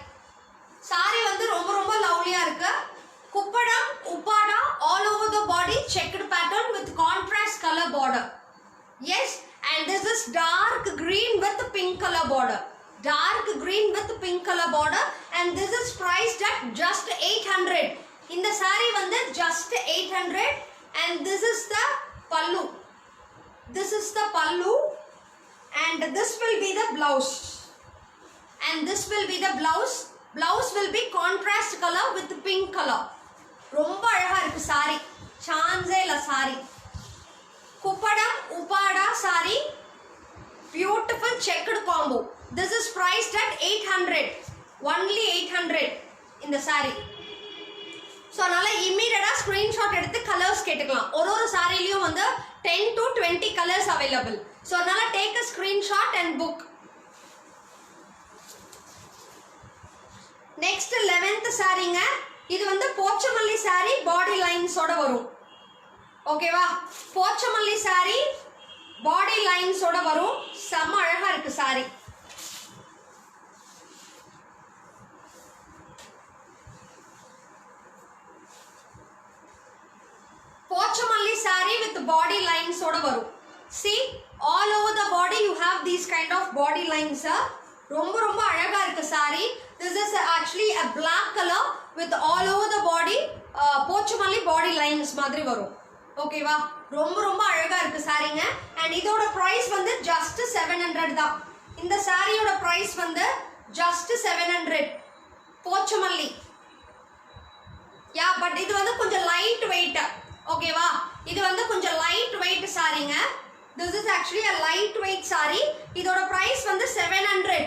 சாரி வந்து ரொம்ப ரொம்ப லவ்லியா இருக்கு. Kuppadam Uppada all over the body checked pattern with contrast colour border. Yes, and this is dark green with pink colour border. Dark green with pink color border. And this is priced at just 800. In the saree வந்து just 800. And this is the pallu. This is the pallu. And this will be the blouse. And this will be the blouse. Blouse will be contrast color with pink color. ரொம்ப அழகா இருக்கு saree. சான்ஸே இல்ல saree. Kuppadam Uppada saree. Beautiful checked combo. This is priced at 800. Only 800 in the saree. So அதனால இம்மீடியட்டா screenshot எடுத்து colours கேட்டுக்கலாம். ஒரு சாரிலையும் வந்து 10 to 20 கலர்ஸ் அவைலபிள். ஸோ அதனால take a screenshot and book. Next 11th சாரிங்க. இது வந்து போச்சமல்லி சாரி பாடி லைன்ஸோட வரும். ஓகேவா? போச்சமல்லி சாரி பாடி லைன்ஸோட வரும். செம்ம அழகா இருக்கு சாரி. போச்சமல்லி சாரி வித் பாடி லைன்ஸோட வரும். See, all over the body you have these kind of body lines. ரொம்ப ரொம்ப அழகா இருக்கு sorry. This is actually a black color with all over the body Pochampally body lines மாதிரி வரும். ஓகேவா? ரொம்ப ரொம்ப அழகா இருக்கு சாரிங்க. அண்ட் இதோட பிரைஸ் வந்து ஜஸ்ட் 700 தான். இந்த சாரியோட பிரைஸ் வந்து ஜஸ்ட் 700 போச்சமல்லி. யா, பட் இது வந்து கொஞ்சம் லைட் வெயிட். ஓகேவா? இது வந்து கொஞ்சம் லைட் வெயிட் சாரிங்க. This is actually a light weight saree. இதோட price வந்து 700.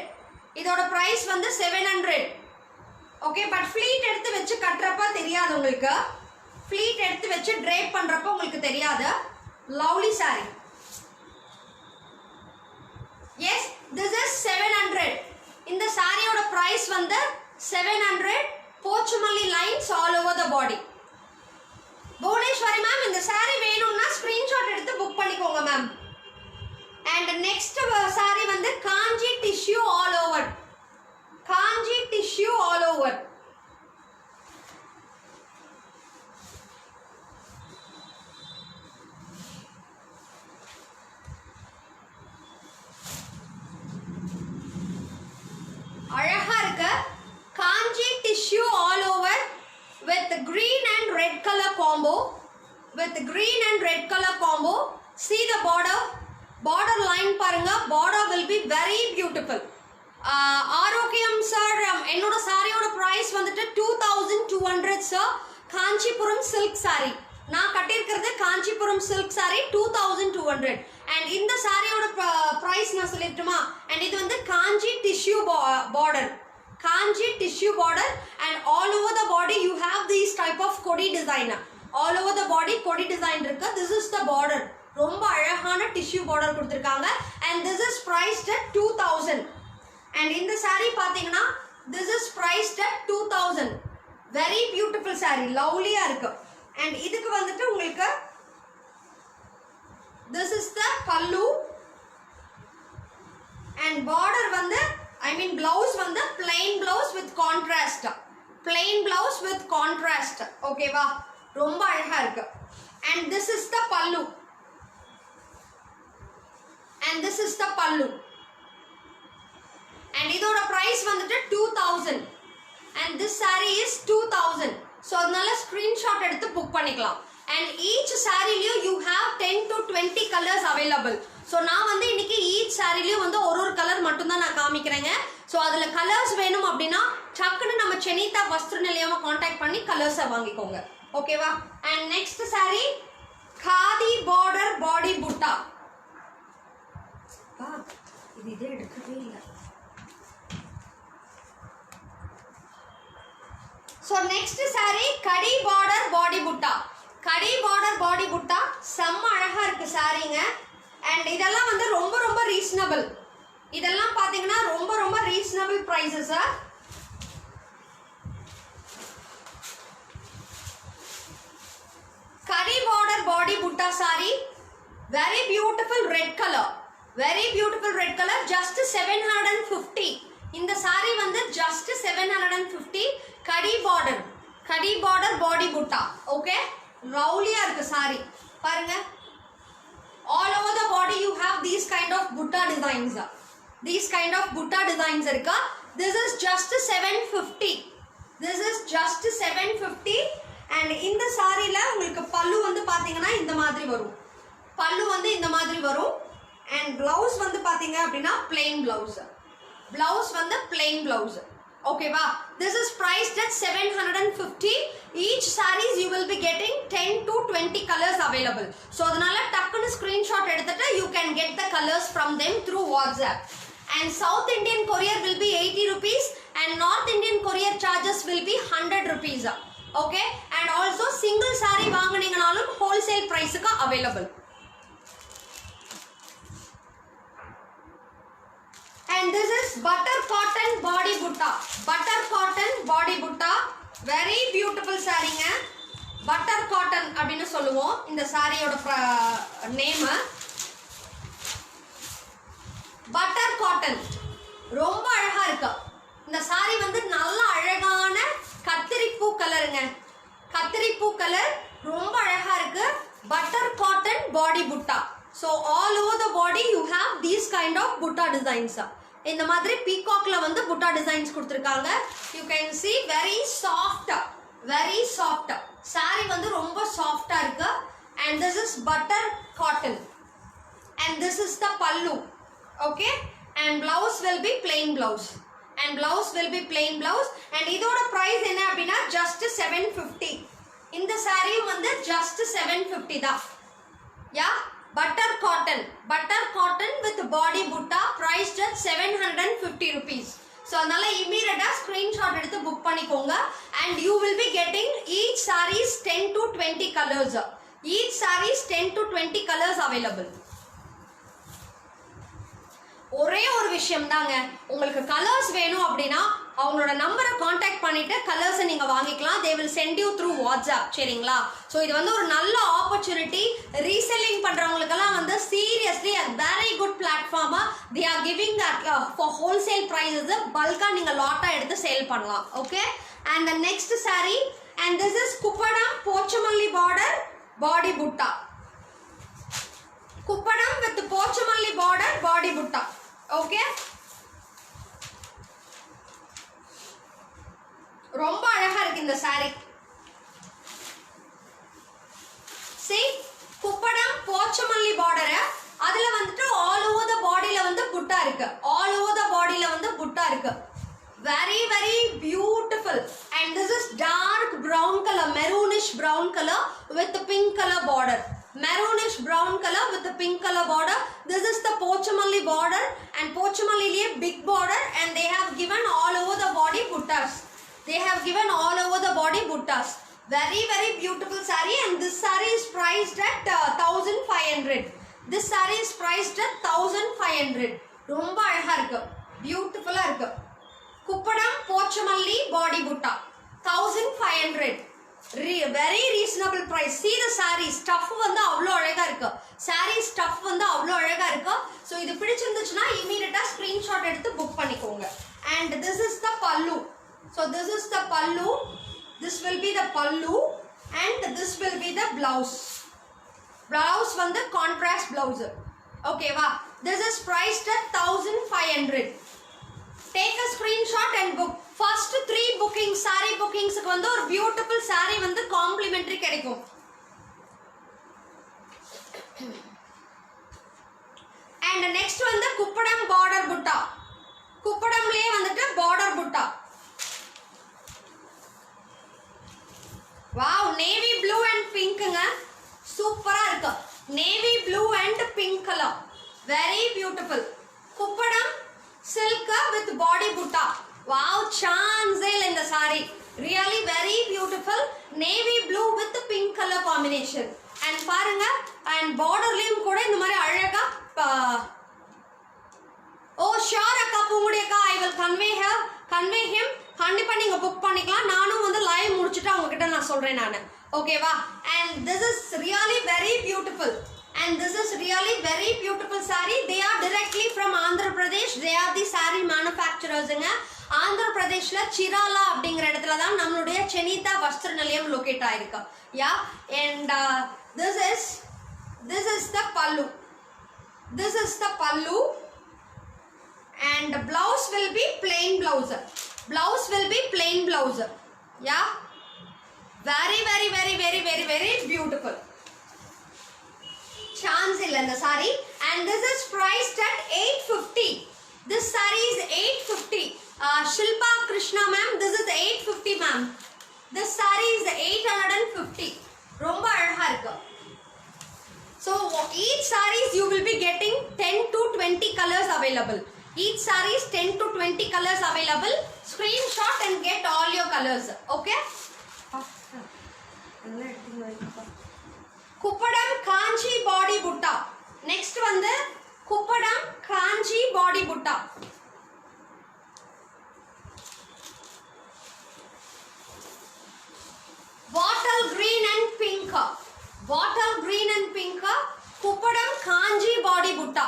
இதோட price வந்து 700. ஓகே, பட் ஃப்ளீட் எடுத்து வச்சு கட்டறப்ப தெரியாது உங்களுக்கு. ஃப்ளீட் எடுத்து வச்சு drape பண்றப்ப உங்களுக்கு தெரியாது. Lovely saree. Yes, this is 700. இந்த சாரியோட price வந்து 700. Pochampally lines all over the body. Bhuvaneshwari ma'am, இந்த saree வேணும்னா ஸ்கிரீன்ஷாட் எடுத்து புக் பண்ணிக்கோங்க மேம். And next saree வந்து காஞ்சி tissue all over. காஞ்சி tissue all over. அழகா இருக்கு. காஞ்சி tissue all over with green and red color combo. With green and red color combo. See the border. Border line பாருங்க. Border will be very beautiful. ஆரோக்கியம் sir, என்னோட சாரியோட price வந்துட்டு 2200 sir. Kanchipuram silk saree. நான் கட்டியிருக்கிறது Kanchipuram silk sorry 2200. And இந்த சாரியோட price நான் சொல்லிட்டுமா? அண்ட் இது வந்து Kanchi tissue border. Kanchi tissue border and all over the body you have these type of கொடி design. All over the body கொடி டிசைன் இருக்கு. This is the border. ரொம்ப அழகான டிஷ்யூ பார்டர் கொடுத்திருக்காங்க. and this is priced at 2000. and இந்த saree பாத்தீங்கன்னா this is priced at 2000. very beautiful saree. lovelyயா இருக்கு. and இதுக்கு வந்துட்டு உங்களுக்கு this is the pallu and border வந்து I mean blouse வந்து plain blouse with contrast. plain blouse with contrast. ஓகேவா? ரொம்ப அழகா இருக்கு. and this is the pallu. and this is the pallu. and இதோட price வந்துட்டு 2000. and this saree is 2000. so அதனால screenshot எடுத்து book பண்ணிக்கலாம். and each saree you have 10 to 20 colors available. so நான் வந்து இன்னைக்கு each saree வந்து ஒரு கலர் மட்டும் தான் நான் காமிக்கிறேங்க. so அதுல கலர்ஸ் வேணும் அப்படினா டக்குன்னு நம்ம செனிதா வஸ்திர நிலையமா கான்டாக்ட் பண்ணி கலர்ஸை வாங்கிக்கோங்க. ஓகேவா? and next saree khadi border body butta. இது எடுக்கவே இல்லை. so next saree kadi border body butta. kadi border body butta செம்ம அழகா இருக்கு சாரிங்க. and இதெல்லாம் வந்து ரொம்ப ரொம்ப ரீசனபிள். இதெல்லாம் பாத்தீங்கன்னா ரொம்ப ரொம்ப reasonable prices. kadi border body butta saree, very beautiful red color. very beautiful red color. just 750. இந்த saree வந்து just 750. kadi border body butta. okay, ரவுலியா இருக்கு saree பாருங்க. all over the body you have these kind of butta designs. these kind of butta designs irukka. this is just 750. this is just 750. and இந்த சாரில உங்களுக்கு பல்லு வந்து பாத்தீங்கன்னா இந்த மாதிரி வரும். பல்லு வந்து இந்த மாதிரி வரும். and blouse வந்து பாத்தீங்க அப்படினா plain blouse. blouse வந்து plain blouse. okay va? this is priced at 750. each sarees you will be getting 10 to 20 colors available. so அதனால டக்குனு screenshot எடுத்துட்டு you can get the colors from them through WhatsApp. and South Indian courier will be 80 rupees and North Indian courier charges will be 100 rupees. Okay and also single saree வாங்குனீங்கனாலும் wholesale பிரைஸ்க்கு available. And this is butter cotton body butta. Butter cotton body butta, very beautiful சாரீங்க. butter cotton அப்படினு சொல்லுவோம் இந்த சாரியோட name. butter cotton ரொம்ப அழகா இருக்கு. இந்த சாரி வந்து நல்ல அழகான கத்திரிப்பூ கலருங்க. கத்திரிப்பூ கலர் ரொம்ப அழகா இருக்கு. butter cotton body butta. So all over the body you have these kind of butta designs. இந்த மாதிரி பீகாக்ல வந்து butta designs கொடுத்திருக்காங்க. You can see very soft, very soft. saree வந்து ரொம்ப சாஃப்ட்டா இருக்கு. and this is butter cotton and this is the pallu. okay and blouse will be plain blouse. and blouse will be plain blouse and இதோட price என்ன அப்படினா just 750. இந்த saree வந்து just 750 தான். yeah butter cotton with body butta priced at 750 rupees. so அதனால immediate screenshot எடுத்து book பண்ணிக்கோங்க and you will be getting each sarees 10 to 20 colors. each sarees 10 to 20 colors available. ஒரே ஒரு விஷயம் தாங்க, உங்களுக்கு கலர்ஸ் வேணும் அப்படின்னா அவங்களோட நம்பரை காண்டாக்ட் பண்ணிட்டு கலர்ஸை நீங்க வாங்கிக்கலாம். they will send you through WhatsApp. சரிங்களா? ஸோ இது வந்து ஒரு நல்ல ஆப்பர்ச்சுனிட்டி. ரீசெல்லிங் பண்றவங்களுக்கெல்லாம் வந்து seriously a very good platform. they are giving that for wholesale prices. பல்கா நீங்க லாட்டா எடுத்து சேல் பண்ணலாம். Okay and the next saree and this is Kuppadam Pochampally border body butta. Kuppadam with Pochampally border body butta. okay ரொம்ப அழகா இருக்கு இந்த saree. see Kuppadam Pochampally border அதுல வந்துட்டு all over the bodyல வந்து புட்டா இருக்கு. all over the bodyல வந்து புட்டா இருக்கு. very very beautiful and this is dark brown color, maroonish brown color with pink color border. maroonish brown color with the pink color border. this is the pochamalli border and pochamalli liye big border and they have given all over the body buttas. they have given all over the body buttas. very very beautiful saree and this saree is priced at 1500. this saree is priced at 1500. ரொம்ப அழகா இருக்கு, பியூட்டிஃபுல்லா இருக்கு. Kuppadam Pochampally body butta 1500. very reasonable price. see the saree stuff வந்து அவ்வளோ அழகா இருக்கு. saree stuff வந்து அவ்வளோ அழகா இருக்கு. ஸோ இது பிடிச்சிருந்துச்சுன்னா இமீடியட்டா ஸ்கிரீன்ஷாட் எடுத்து புக் பண்ணிக்கோங்க. and this is the pallu. so this is the pallu. this will be the pallu and this will be the blouse. blouse வந்து contrast blouse. ஓகேவா? this is priced at 1500. take a screenshot and book. first 3 bookings saree bookings க்கு வந்து ஒரு beautiful saree வந்து complimentary கிடைக்கும். and next வந்து Kuppadam border butta. குப்படம்லயே வந்துட்டு border butta. wow navy blue and pink ங்க சூப்பரா இருக்கு. navy blue and pink color very beautiful. Kuppadam silk with body butta. wow chance in the saree really very beautiful. navy blue with pink color combination and பாருங்க and borderலயும் கூட இந்த மாதிரி அழகா oh sure அக்கா பூங்குடியக்கா I will convey him. கண்டிப்பா நீங்க book பண்ணிக்கலாம். நானும் வந்து லைவ் முடிச்சிட்டு அவங்க கிட்ட நான் சொல்றேன் நானு. ஓகேவா? and this is really very beautiful. and this is really very beautiful saree. they are directly from Andhra Pradesh. they are the saree manufacturers ங்க. ஆந்திர பிரதேஷ்ல சிராலா அப்படிங்கிற இடத்துல தான் நம்மளுடைய செனிதா வஸ்திர நிலையம் லொகேட் ஆயிருக்கு. yeah and this is the pallu. this is the pallu and blouse will be plain blouse. blouse will be plain blouse. yeah very very very very very very beautiful. chance illa the saree and this is priced at 850. this saree is 850. Shilpa Krishna ma'am, this is 850 ma'am. this saree is 850. ரொம்ப அழகா இருக்கு. so each sarees you will be getting 10 to 20 colors available. each sarees 10 to 20 colors available. screenshot and get all your colors. okay Kuppadam Kanchi body புட்டா. Next வந்து Kuppadam Kanchi body butta. Bottle green and pink, bottle green and pink, kuppadam Kanchi body butta.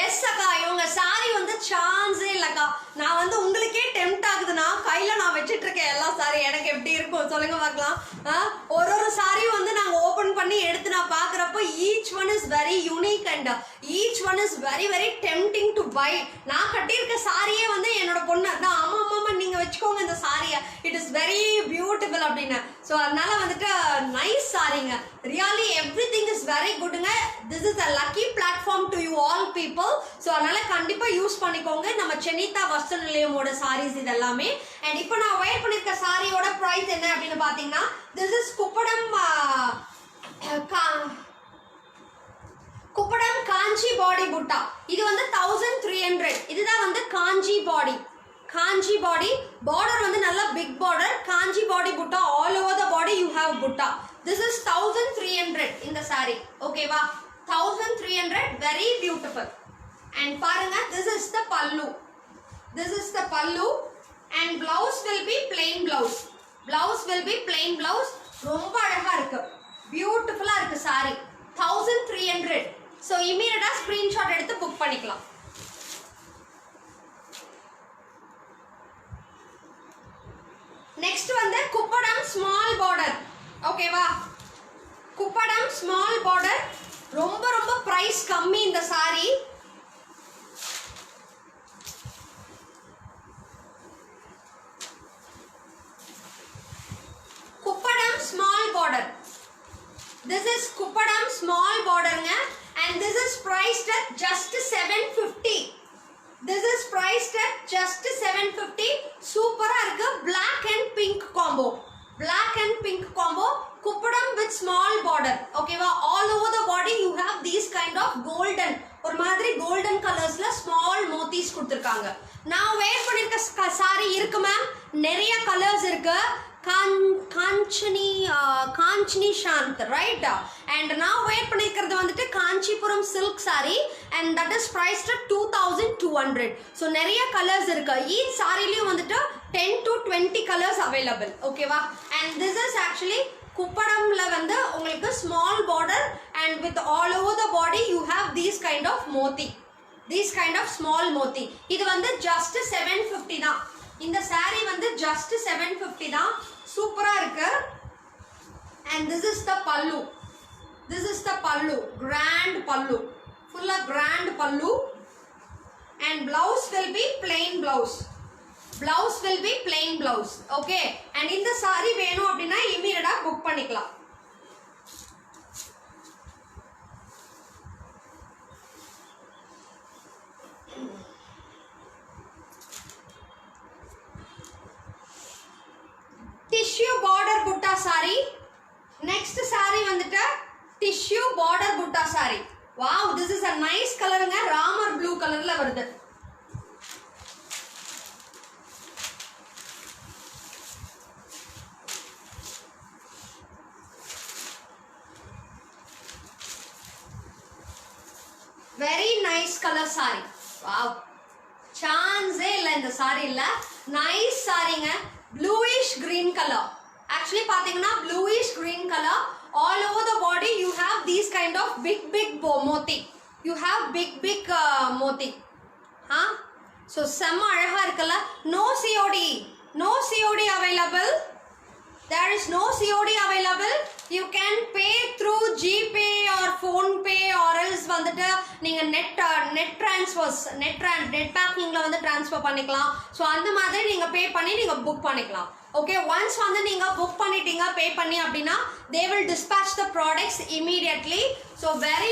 Yes அக்கா, இவங்க sorry வந்து சான்ஸே இல்லக்கா. நான் வந்து உங்களுக்கே டெம்ட் ஆகுதுன்னா கையில நான் வச்சிட்டு இருக்கேன் எல்லா சாரி, எனக்கு எப்படி இருக்கும் சொல்லுங்க பார்க்கலாம். ஒரு ஒரு சாரியும் வந்து நாங்க ஓபன் பண்ணி எடுத்து நான் பாக்குறப்போ each one is very unique and each one is very very tempting to buy. நான் கட்டியிருக்க சாரியே வந்து என்னோட பொண்ணு தான், ஆமா ஆமா நீங்க வச்சுக்கோங்க இந்த சாரியை, இட் இஸ் வெரி பியூட்டிஃபுல் அப்படின்னு. ஸோ அதனால வந்துட்டு நைஸ் சாரிங்க, really everything is very குட்ங்க. This is a lucky platform to you all people. So அதனால கண்டிப்பா யூஸ் பண்ணிக்கோங்க நம்ம சென்னிதா வஸ்திர நிலையமோட சாரீஸ் இது எல்லாமே. அண்ட் இப்போ நான் வேர் பண்ணிருக்க சாரியோட பிரைஸ் என்ன அப்படின்னு பாத்தீங்கன்னா, this is Kuppadam Kuppadam Kanchi body புட்டா. இது வந்து 1300. இதுதான் வந்து காஞ்சி பாடி, காஞ்சி பாடி. பார்டர் வந்து நல்ல பிக் பார்டர், காஞ்சி பாடி புட்டா. All over the body you have புட்டா. திஸ் இஸ் 1300 இந்த சாரி. ஓகேவா, 1300, வெரி பியூட்டிஃபுல். அண்ட் பாருங்க, திஸ் இஸ் த பல்லு, this is the pallu and blouse will be plain blouse, blouse will be plain blouse. ரொம்ப அழகா இருக்கு, பியூட்டிஃபுல்லா இருக்கு சாரி. 1300. so immediate screenshot எடுத்து புக் பண்ணிக்கலாம். next வந்து குப்படம் small border. ஓகேவா, குப்படம் small border, ரொம்ப ரொம்ப பிரைஸ் கம்மி இந்த sorry. Small border, this is Kuppadam small border and this is priced at just 750. this is priced at just 750. super irukku, black and pink combo, black and pink combo, Kuppadam with small border. okay va, all over the body you have these kind of golden, or madri golden colors la small motifs kuduthirukanga. நான் wear பண்ணிருக்க saree இருக்கு ma'am, நிறைய colors இருக்கு. காஞ்சனி Chand, right? and now wear பண்ணிக்கிறது வந்துட்டு Kanchipuram silk saree and that is priced at 2200. so நிறைய colours இருக்கு. each சாரிலயும் வந்துட்டு 10 to 20 colors available. ஓகேவா, and this is actually குப்படம்ல வந்து உங்களுக்கு small border and with all over the body you have these kind of moti, these kind of small moti. இது வந்து just 750 தான். இந்த saree வந்து just 750 தான். சூப்பரா இருக்கு. and this is the pallu, this is the pallu, grand pallu, full of grand pallu. and blouse will be plain blouse, blouse will be plain blouse. okay, and இந்த saree வேணும் அப்படினா இமிடியேட்டா book பண்ணிக்கலாம். tissue border butta saree. next saree வந்துட்டு tissue border butta saree. wow, this is a nice color ங்க, Ramar blue கலர்ல வருது. very nice color saree. wow, chance இல்ல இந்த saree இல்ல, nice saree-ங்க. bluish green color, actually பாத்தீங்கன்னா bluish green color. all over the body you have these kind of big moti, you have big moti. so செம்ம அழகா இருக்குல்ல. no COD, no COD available, there is no COD available. you can pay through GPay or PhonePe or else வந்துட்டு நீங்க net transfers, net bankingல வந்து transfer பண்ணிக்கலாம். so அந்த மாதிரி நீங்க pay பண்ணி நீங்க book பண்ணிக்கலாம். okay, once வந்து நீங்க book பண்ணிட்டீங்க pay பண்ணி அப்படினா they will dispatch the products immediately. so very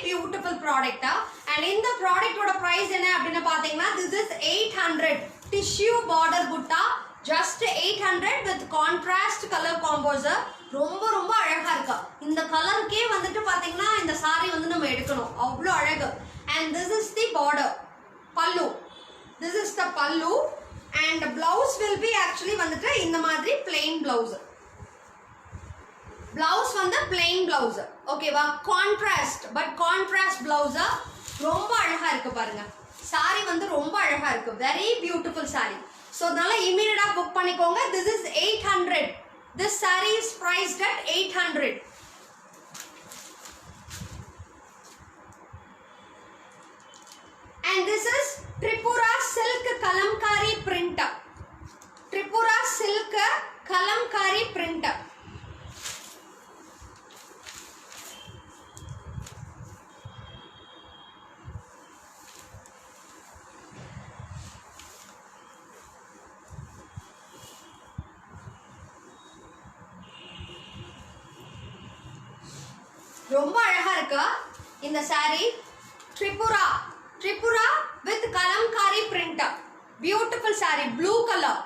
beautiful product. and இந்த product ஓட price என்ன அப்படினு பாத்தீங்கன்னா, this is 800 tissue border butta, just 800 with contrast color combos. ரொம்ப ரொம்ப அழகா இருக்கு. இந்த கலருக்கே வந்துட்டு பாத்தீங்கன்னா இந்த saree வந்து நம்ம எடுக்கணும், அவ்வளவு அழகு. and this is the border, pallu, this is the pallu. and blouse will be actually வந்துட்டு இந்த மாதிரி plain blouse, பிளவுஸ் வந்து பிளெயின் பிளவுஸ் ஓகேவா கான்ட்ராஸ்ட் பட் கான்ட்ராஸ்ட் பிளவுஸ் ரொம்ப அழகா இருக்கு பாருங்க சாரி வந்து ரொம்ப அழகா இருக்கு வெரி பியூட்டிஃபுல் சாரி ஸோ அதனால இமீடியட்டா புக் பண்ணிக்கோங்க this is 800 this saree is priced at 800 and this is Tripura silk kalamkari print Tripura silk kalamkari print ரொம்ப அழகா இருக்கு இந்த saree Tripura with kalamkari print beautiful saree blue color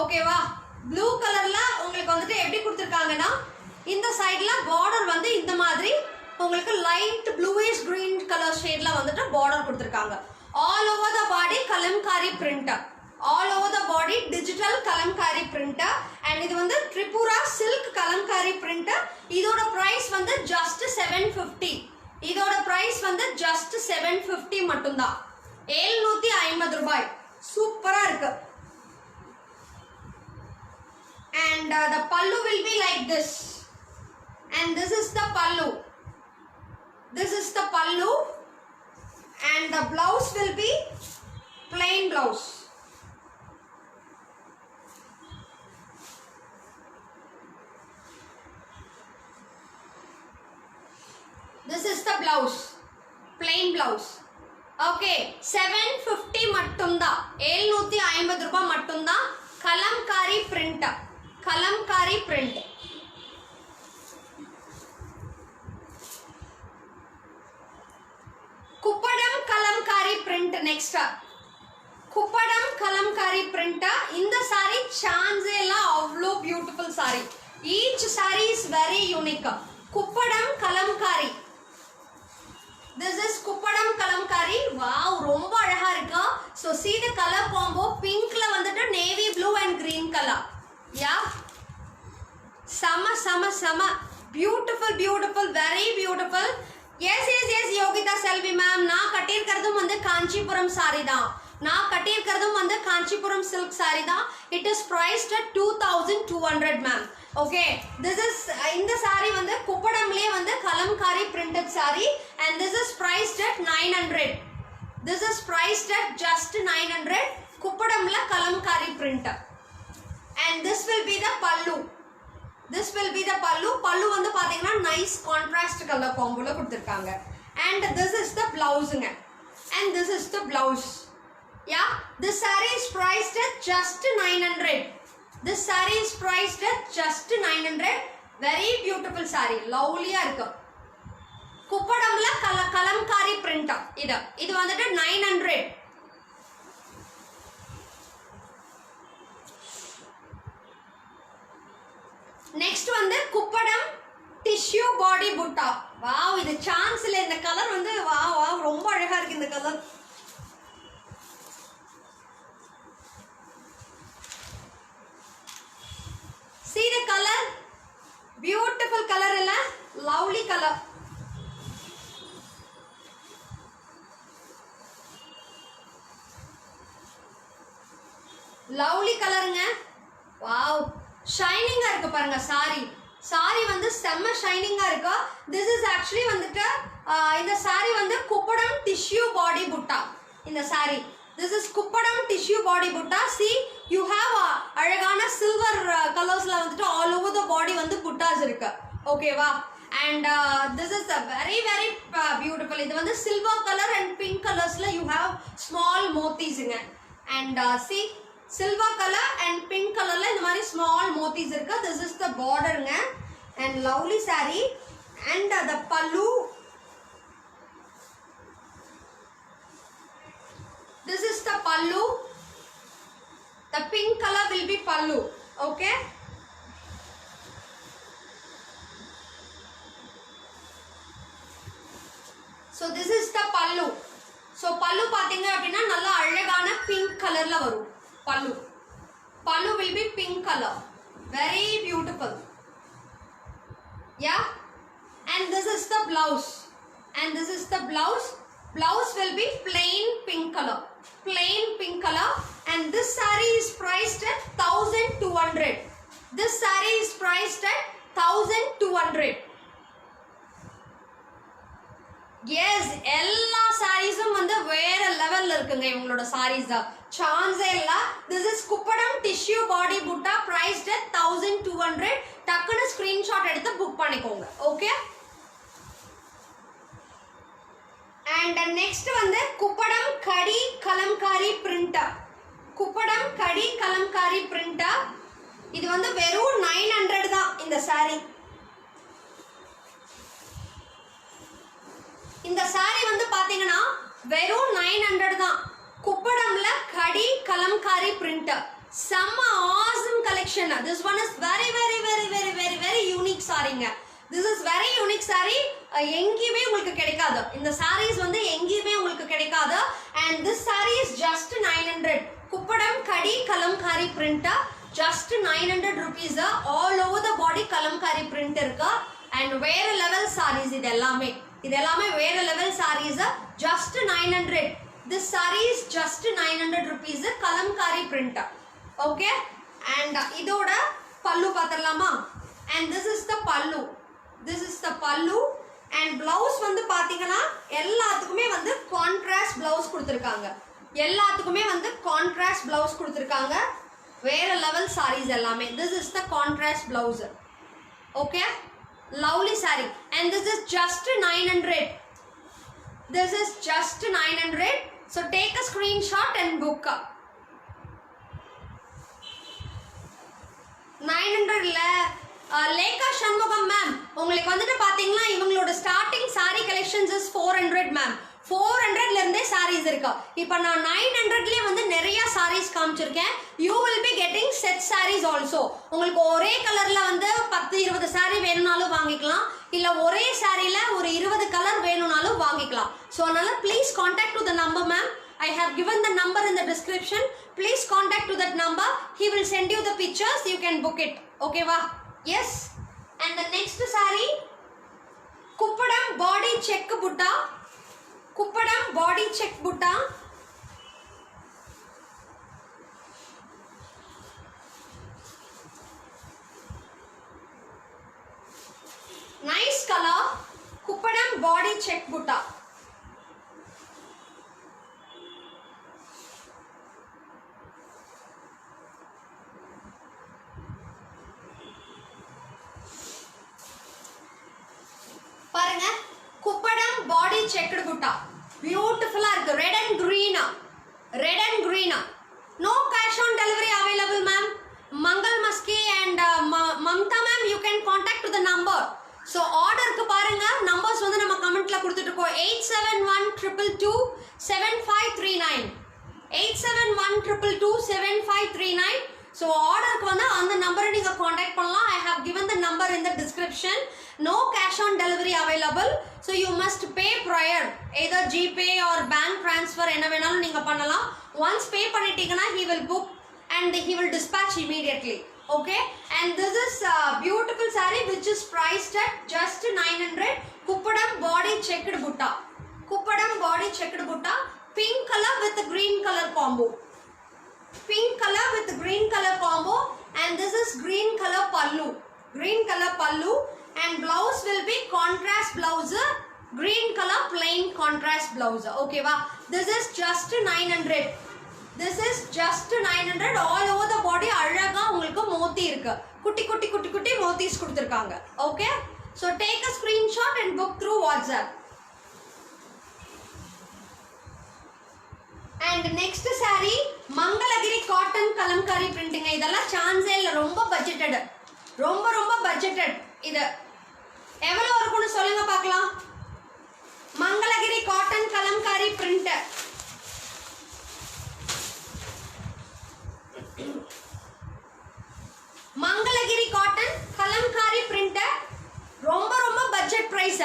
ஓகேவா blue colorல உங்களுக்கு வந்துட்டு எப்படி கொடுத்திருக்காங்கன்னா இந்த சைடுல border வந்து இந்த மாதிரி உங்களுக்கு light bluish green color shadeல வந்துட்டு border கொடுத்திருக்காங்க all over the body kalamkari print all over the body digital kalamkari print and இது வந்து Tripura silk kalamkari print இதோட price வந்து just 750 இதோட price வந்து just 750 மட்டும்தான் 750 ரூபாய் சூப்பரா இருக்கு and the pallu will be like this and this is the pallu and the blouse will be plain blouse this is the blouse plain blouse okay 750 மட்டும்தான் 750 ரூபாய் மட்டும்தான் kalamkari print Kuppadam kalamkari print next Kuppadam kalamkari print இந்த saree chance இல்ல அவ்ளோ beautiful saree each saree is very unique Kuppadam kalamkari this is Kuppadam kalamkari wow ரொம்ப அழகா இருக்கு so see the color combo pinkல வந்துட்டு navy blue and green color yeah sama beautiful very beautiful yes Yogita Selvi ma'am நான் கட்டியிருக்கிறதும் வந்து Kanchipuram saree தான் நான் கட்டியிருக்கிறதும் வந்து Kanchipuram silk saree தான் it is priced at 2200 ma'am okay this is இந்த saree வந்து குப்படம்லயே வந்து kalamkari printed saree and this is priced at 900 this is priced at just 900 குப்படம்ல kalamkari print and this will be the pallu pallu வந்து பாத்தீங்கன்னா nice contrast color comboல கொடுத்திருக்காங்க and this is the blouse and this is the blouse yeah this saree is priced at just 900 this saree is priced at just 900 very beautiful saree lovelyயா இருக்கு குப்படம்ல kalamkari print இது வந்துட்டு 900 next வந்து Kuppadam tissue body butta wow இது chance இல்ல இந்த colour வந்து wow ரொம்ப அழகா இருக்கு இந்த colour see the color beautiful color இல்ல lovely color lovely கலருங்க wow ஷைனிங்கா இருக்கு பாருங்க சாரி வந்து செம்ம ஷைனிங்கா இருக்கு this is actually வந்துட்டு இந்த சாரி வந்து குப்படம் tissue body butta இந்த sorry this is Kuppadam tissue body butta see you have அழகான silver கலர்ஸ்ல வந்துட்டு all over the body வந்து buttas இருக்கு ஓகேவா and this is a very beautiful இது வந்து silver color and pink colorsல you have small motis and see silver color and pink colorல இந்த மாதிரி small motis இருக்கு this is the border and lovely saree and the pallu this is the pallu the pink color will be pallu okay so this is the pallu so pallu பாத்தீங்க அப்படினா நல்ல அழகான pink கலர்ல வரும் pallu will be pink color very beautiful Yeah, and this is the blouse, and this is the blouse. Blouse will be plain pink color, plain pink color, and this saree is priced at 1200. This saree is priced at 1200. S எல்லா சாரீஸும் வந்து வேற லெவல்ல இருக்குங்க இவங்களோட சாரீஸ் சான்ஸே இல்ல. This is Kuppadam tissue பாடி புட்டா priced at 1200. டக்குனு ஸ்கிரீன்ஷாட் எடுத்து புக் பண்ணிக்கோங்க. ஓகே, அண்ட் நெக்ஸ்ட் வந்து குப்படம் கடி கலம்காரி பிரிண்டர். குப்படம் கடி கலம்காரி பிரிண்டர் இது வந்து வெறும் 900 தான் இந்த சாரீ. இந்த சாரி வந்து பாத்தீங்கன்னா வெறும் 900 தான். குப்படம்ல கடி கலம்காரி பிரிண்டர், செம்ம awesome collection. This one is very very very very very very unique சாரிங்க. This is very unique saree, எங்கேயுமே உங்களுக்கு கிடைக்காது. இந்த சாரீஸ் வந்து எங்கேயுமே உங்களுக்கு கிடைக்காது. And this saree is just 900. Kuppadam கடி Kalamkari printer just 900 rupees. All over the body Kalamkari print இருக்கு. அண்ட் வேற லெவல் சாரீஸ் இது எல்லாமே வேற level sarees. Just 900. This saree is just 900 rupees Kalamkari print. Okay, and இதோட பல்லு பார்த்துடலாமா? And this is the pallu. This is the pallu. And blouse வந்து பாத்தீங்கன்னா எல்லாத்துக்குமே வந்து கான்ட்ராஸ்ட் பிளவுஸ் கொடுத்துருக்காங்க. எல்லாத்துக்குமே வந்து கான்ட்ராஸ்ட் பிளவுஸ் கொடுத்துருக்காங்க. வேற லெவல் சாரீஸ் எல்லாமே. This is the contrast blouse. Okay, lovely saree, and this is just 900. This is just 900. So take a screenshot and book. 900 ல லேகா சண்முகம் மேம் உங்களுக்கு வந்துட்டு பாத்தீங்கன்னா இவங்களோட starting saree collections is 400 ma'am. 400ல இருந்தே சாரீஸ் இருக்கு. இப்போ நான் 900லயே வந்து நிறைய சாரீஸ் காமிச்சிருக்கேன். You will be getting set sarees also. உங்களுக்கு ஒரே கலர்ல வந்து 10-20 சாரி வேணும்னாலும் வாங்கிக்கலாம், இல்ல ஒரே சாரியில ஒரு 20 கலர் வேணும்னாலும் வாங்கிக்கலாம். ஸோ அதனால please contact to the number ma'am. I have given the number in the description. Please contact to that number. He will send you the pictures. You can book it. Okay va? Yes. And the next saree, Kuppadam body check butta. Kuppadam body check butta. Nice color. Kuppadam body check butta. பாருங்க, குப்படம் பாடி checked butta பியூட்டிஃபுல்லா இருக்கு. Red and கிரீனா, red and கிரீனா. No cash on delivery available ma'am. Mangal Maski and Mamta ma'am you can contact to the number. So ஆர்டருக்கு பாருங்க, numbers வந்து நம்ம கமெண்ட்ல கொடுத்துட்டு இருக்கோம். 8712227539 8712227539. ஸோ ஆர்டருக்கு வந்து அந்த நம்பரை நீங்க கான்டாக்ட் பண்ணலாம். I have given the number in the description. No cash on delivery available, so you must pay prior, either GPay or bank transfer என்ன வேணாலும் நீங்க பண்ணலாம். Once pay பண்ணிட்டீங்கன்னா he will book and he will dispatch immediately. Okay, and this is beautiful saree which is priced at just 900. Kuppadam body checked butta. Kuppadam body checked butta, pink color with green color combo. Pink color with green color combo, and this is green color pallu. Green color pallu. And blouse will be contrast blouse, green color plain contrast blouse. Okay va? This is just 900. This is just 900. All over the body அழகா உங்களுக்கு மோத்தி இருக்கு. குட்டி குட்டி குட்டி குட்டி மோத்திஸ் கொடுத்திருக்காங்க. Okay, so take a screenshot and book through WhatsApp. And next saree, Mangalagiri cotton kalamkari printing. இதெல்லாம் சான்ஸே இல்ல, ரொம்ப பட்ஜெட்டட், ரொம்ப ரொம்ப பட்ஜெட்டட். இது எவ்வளவு இருக்கும்னு சொல்லுங்க பார்க்கலாம். Mangalagiri cotton Kalamkari printer. Mangalagiri cotton Kalamkari printer ரொம்ப ரொம்ப பட்ஜெட் பிரைஸ்.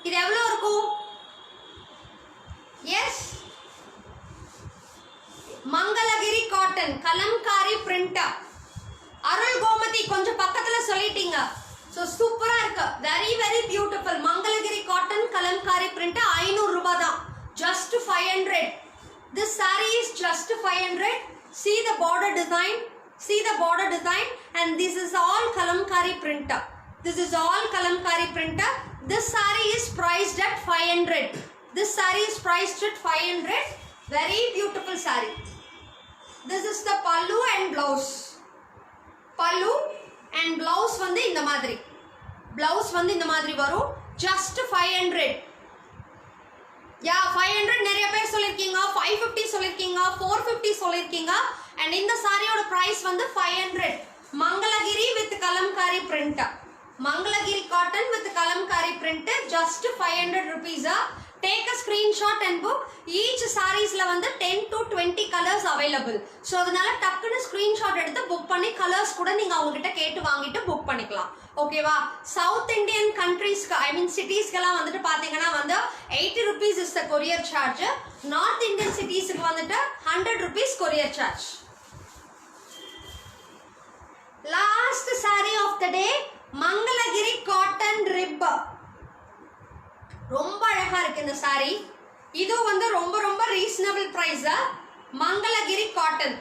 இது எவ்வளவு இருக்கும்? Yes, Mangalagiri cotton Kalamkari printer. Arul Gomathi கொஞ்சம் பக்கத்துல சொல்லிட்டீங்க. ஸோ சூப்பரா இருக்கு, very very beautiful. Mangalagiri cotton Kalamkari print 500 ரூபாய் தான், just 500. This saree is just 500. See the border design, see the border design, and this is all kalamkari print. This is all kalamkari print. This saree is priced at 500. This saree is priced at 500. Very beautiful saree. This is the pallu and blouse. Pallu and blouse வந்து இந்த மாதிரி, blouse வந்து இந்த மாதிரி வரும், just 500. யா 500 நிறைய பேர் சொல்லிருக்கீங்க, 550 சொல்லிருக்கீங்க, 450 சொல்லிருக்கீங்க. அண்ட் இந்த சாரியோட பிரைஸ் வந்து 500. Mangalagiri with Kalamkari print, Mangalagiri cotton with Kalamkari print, just 500 rupees. Take a screenshot and book. Each sareesல வந்து 10 to 20 colors available. ஸோ அதனால டக்குன்னு ஸ்கிரீன்ஷாட் எடுத்து புக் பண்ணி கலர்ஸ் கூட நீங்க அவங்க கிட்ட கேட்டு வாங்கிட்டு புக் பண்ணிக்கலாம். ஓகேவா? சவுத் இந்தியன் கண்ட்ரீஸ்க்கு ஐ மீன் சிட்டிஸ்க்கெல்லாம் வந்துட்டு பாத்தீங்கன்னா வந்து 80 rupees is the courier charge. North Indian சிட்டிஸ்க்கு வந்துட்டு 100 rupees courier charge. Last saree of the day, Mangalagiri cotton ரிப். ரொம்ப அழகா இருக்கு இந்த சாரி. இது வந்து ரொம்ப ரொம்ப ரீசனபிள் பிரைஸ். மங்களகிரி காட்டன்.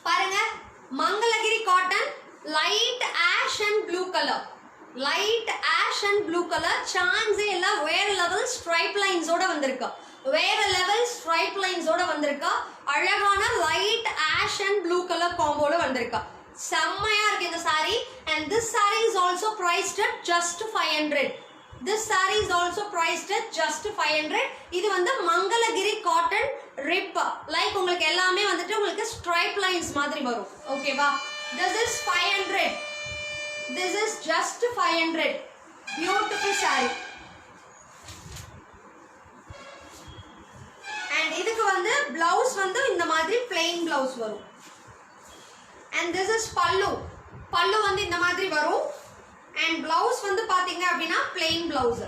பாருங்க, Mangalagiri cotton light ash and blue colour, light ash and blue colour. சான்ஸே இல்ல, வேற லெவல் ஸ்ட்ரைப் லைன்ஸோட வந்திருக்கு, வேற லெவல் ஸ்ட்ரைப் லைன்ஸோட வந்திருக்கா. அழகான light ash and blue colour காம்போல வந்திருக்கா. செம்மையா இருக்கு இந்த saree. And this saree is also priced at just 500. This saree is also priced at just 500. இது வந்து மங்களகிரி காட்டன் ரிப். லைக் உங்களுக்கு எல்லாமே வந்துட்டு உங்களுக்கு ஸ்ட்ரைப் லைன்ஸ் மாதிரி வரும். ஓகேவா? This is 500. This is just 500. Beautiful sorry. And இதுக்கு வந்து பிளவுஸ் வந்து இந்த மாதிரி பிளெயின் பிளவுஸ் வரும். அண்ட் திஸ் இஸ் பல்லு. பல்லு வந்து இந்த மாதிரி வரும். அண்ட் பிளவுஸ் வந்து பாத்தீங்க அப்படின்னா பிளெயின் பிளவுஸ்.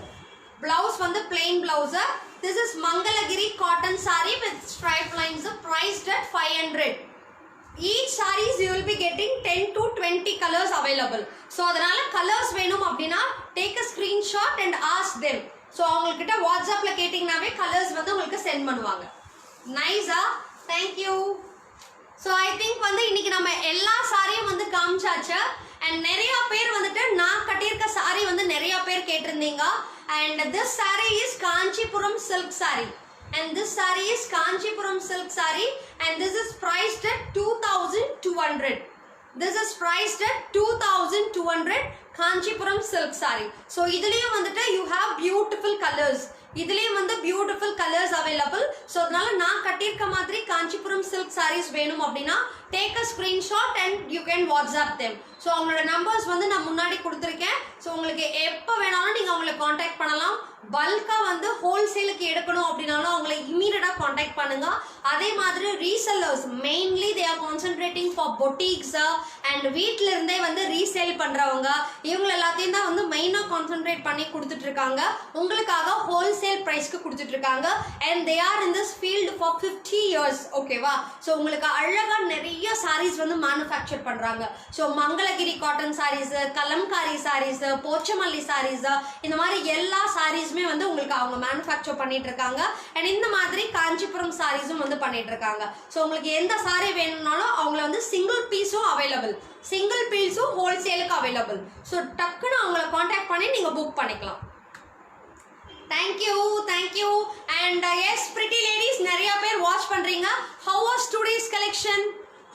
பிளவுஸ் வந்து plain blouse. This is Mangalagiri cotton saree with stripe lines, priced at 500. Each sarees you will be getting 10 to 20 colors available. So அதனால கலர்ஸ் வேணும் அப்படின்னா take a screenshot and ask them. So அவங்கக்கிட்ட வாட்ஸ்அப்ல கேட்டிங்கனாவே colours வந்து உங்களுக்கு send பண்ணுவாங்க. நைஸா? Thank you. So I think வந்து இன்னைக்கு நம்ம எல்லா சாரியும் வந்து காமிச்சாச்சு. அண்ட் நிறைய பேர் வந்துட்டு நான் கட்டியிருக்க சாரி வந்து நிறைய பேர் கேட்டிருந்தீங்க. And this saree is Kanchipuram silk sorry. And this saree is Kanchipuram silk saree, and this is priced at 2200. This is priced at 2200 Kanchipuram silk saree. So இதுலயும் வந்துட்டு you have beautiful colors. இதுலயும் வந்து beautiful colors available. So அதனால நான் கட்டியிருக்க மாதிரி Kanchipuram silk sarees வேணும் அப்படின்னா take a screenshot and you can WhatsApp them. So அவங்களோட நம்பர்ஸ் வந்து நான் முன்னாடி கொடுத்துருக்கேன். ஸோ உங்களுக்கு எப்போ வேணாலும் நீங்கள் அவங்களை காண்டாக்ட் பண்ணலாம். பல்காக வந்து ஹோல்சேலுக்கு எடுக்கணும் அப்படின்னாலும் அவங்களை இமீடியட்டாக காண்டாக்ட் பண்ணுங்க. அதே மாதிரி resellers mainly they are concentrating for boutiques and வீட்டில இருந்தே வந்து ரீசேல் பண்ணுறவங்க இவங்க எல்லாத்தையும் தான் வந்து மெயினாக கான்சென்ட்ரேட் பண்ணி கொடுத்துட்டு இருக்காங்க. உங்களுக்காக ஹோல்சேல் ப்ரைஸ்க்கு கொடுத்துட்டு இருக்காங்க. And they R in this field for 50 years. ஓகேவா? ஸோ உங்களுக்கு அழகாக நிறைய சாரீஸ் வந்து மேனுஃபேக்சர் பண்ணுறாங்க. ஸோ மங்களகிரி காட்டன் சாரீஸ், கலம்காரி சாரீஸ், போச்சமல்லி சாரீஸ், இந்த மாதிரி எல்லா சாரீஸுமே வந்து உங்களுக்கு அவங்க மேனுஃபேக்சர் பண்ணிட்டு இருக்காங்க. அண்ட் இந்த மாதிரி காஞ்சிபுரம் சாரீஸும் வந்து பண்ணிட்டு இருக்காங்க. ஸோ உங்களுக்கு எந்த சாரீ வேணும்னாலும் அவங்கள வந்து சிங்கிள் பீஸும் அவைலபிள், சிங்கிள் பீஸும் ஹோல்சேலுக்கு அவைலபிள். ஸோ டக்குன்னு அவங்கள காண்டாக்ட் பண்ணி நீங்க புக் பண்ணிக்கலாம். Thank you, thank you. And yes pretty ladies நிறைய பேர் வாட்ச் பண்றீங்க. How was today's collection?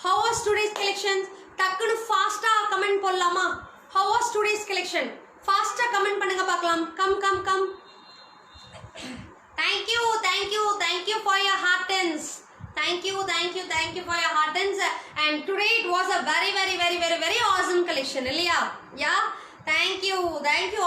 How was today's collection? டக்குன்னு ஃபாஸ்டா கமெண்ட் போடலாமா? How was today's collection? ஃபாஸ்டா கமெண்ட் பண்ணுங்க பார்க்கலாம். Come come come. Thank you, thank you, thank you for your heartens. Thank you, thank you, thank you for your heartens. And today it was a very, very, very, very, very awesome collection, Ilya. Yeah, thank you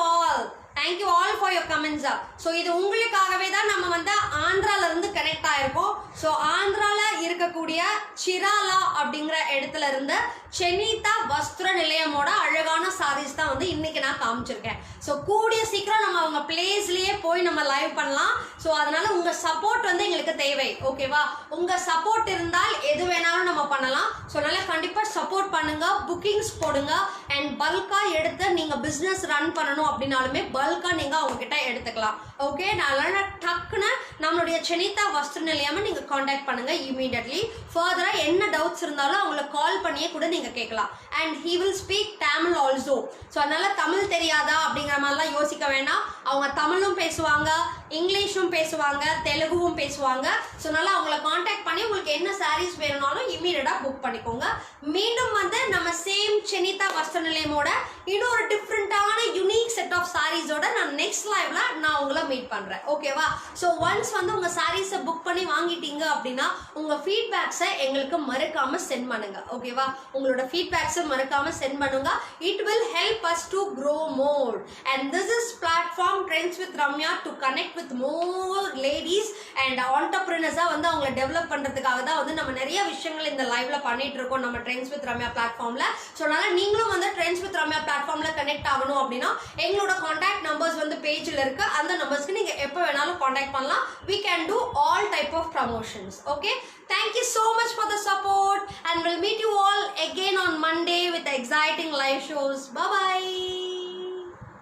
all. Thank you all for your comments. So இது உங்களுக்காகவே தான் நம்ம வந்து ஆந்திரால இருந்து connect ஆயிருக்கோம். So ஆந்திரால இருக்கக்கூடிய சிராலா அப்படிங்கிற இடத்துல இருந்து செனிதா வஸ்திர நிலையமோட அழகான சாரீஸ் தான் வந்து இன்னைக்கு நான் காமிச்சிருக்கேன். ஸோ கூடிய சீக்கிரம் நம்ம அவங்க பிளேஸ்லயே போய் நம்ம லைவ் பண்ணலாம். ஸோ அதனால உங்க சப்போர்ட் வந்து எங்களுக்கு தேவை. ஓகேவா? உங்க சப்போர்ட் இருந்தால் எது வேணாலும் நம்ம பண்ணலாம். ஸோ அதனால கண்டிப்பா சப்போர்ட் பண்ணுங்க, புக்கிங்ஸ் போடுங்க. அண்ட் பல்கா எடுத்து நீங்க பிசினஸ் ரன் பண்ணணும் அப்படின்னாலுமே பல்கா நீங்க அவங்க கிட்ட எடுத்துக்கலாம். ஓகே, அதனால டக்குன்னு நம்மளுடைய செனிதா வஸ்திர நிலையமா நீங்க காண்டாக்ட் பண்ணுங்க இமீடியட்லி. ஃபர்தரா என்ன டவுட்ஸ் இருந்தாலும் அவங்களை கால் பண்ணியே கூட நீங்க கேட்கலாம். And he will speak Tamil also. So அதனால தமிழ் தெரியாதா அப்படிங்கிற மாதிரிலாம் யோசிக்க வேண்டாம். அவங்க தமிழும் பேசுவாங்க, இங்கிலீஷும் பேசுவாங்க, தெலுங்குவும் பேசுவாங்க. ஸோ அதனால அவங்கள காண்டாக்ட் பண்ணி உங்களுக்கு என்ன சாரீஸ் வேணும்னாலும் இமீடியட்டா புக் பண்ணிக்கோங்க. மீண்டும் வந்து நம்ம சேம் செனிதா வஸ்திர நிலையமோட இன்னொரு டிஃப்ரெண்டான யூனிக் செட் ஆஃப் சாரீஸோட நான் நெக்ஸ்ட் லைவ்ல நான் உங்களை மீட் பண்றேன். ஓகேவா? ஸோ ஒன்ஸ் வந்து உங்க சாரீஸை புக் பண்ணி வாங்கிட்டீங்க அப்படின்னா உங்க ஃபீட்பேக்ஸை எங்களுக்கு மறக்காம சென்ட் பண்ணுங்க. ஓகேவா? உங்களோட ஃபீட்பேக்ஸை மறக்காம சென்ட் பண்ணுங்க. It will help us to grow more. And this is platform Trends with Ramya to connect with more ladies and entrepreneurs வந்து அவங்களை டெவலப் பண்றதுக்காக தான் வந்து நம்ம நிறைய விஷயங்கள் இந்த லைவ்ல பண்ணிட்டு இருக்கோம் நம்ம Trends with Ramya பிளாட்ஃபார்ம்ல. ஸோ அதனால நீங்களும் வந்து Trends with Ramya பிளாட்ஃபார்ம்ல கனெக்ட் ஆகணும் அப்படின்னா எங்களோட கான்டாக்ட் நம்பர்ஸ் வந்து பேஜ்ல இருக்கு. அந்த நம்பர்ஸ்க்கு நீங்க எப்போ வேணாலும் கான்டாக்ட் பண்ணலாம். We can do all type of promotions. Okay, thank you so much for the support and we'll meet you all again on Monday with the exciting live shows. Bye bye.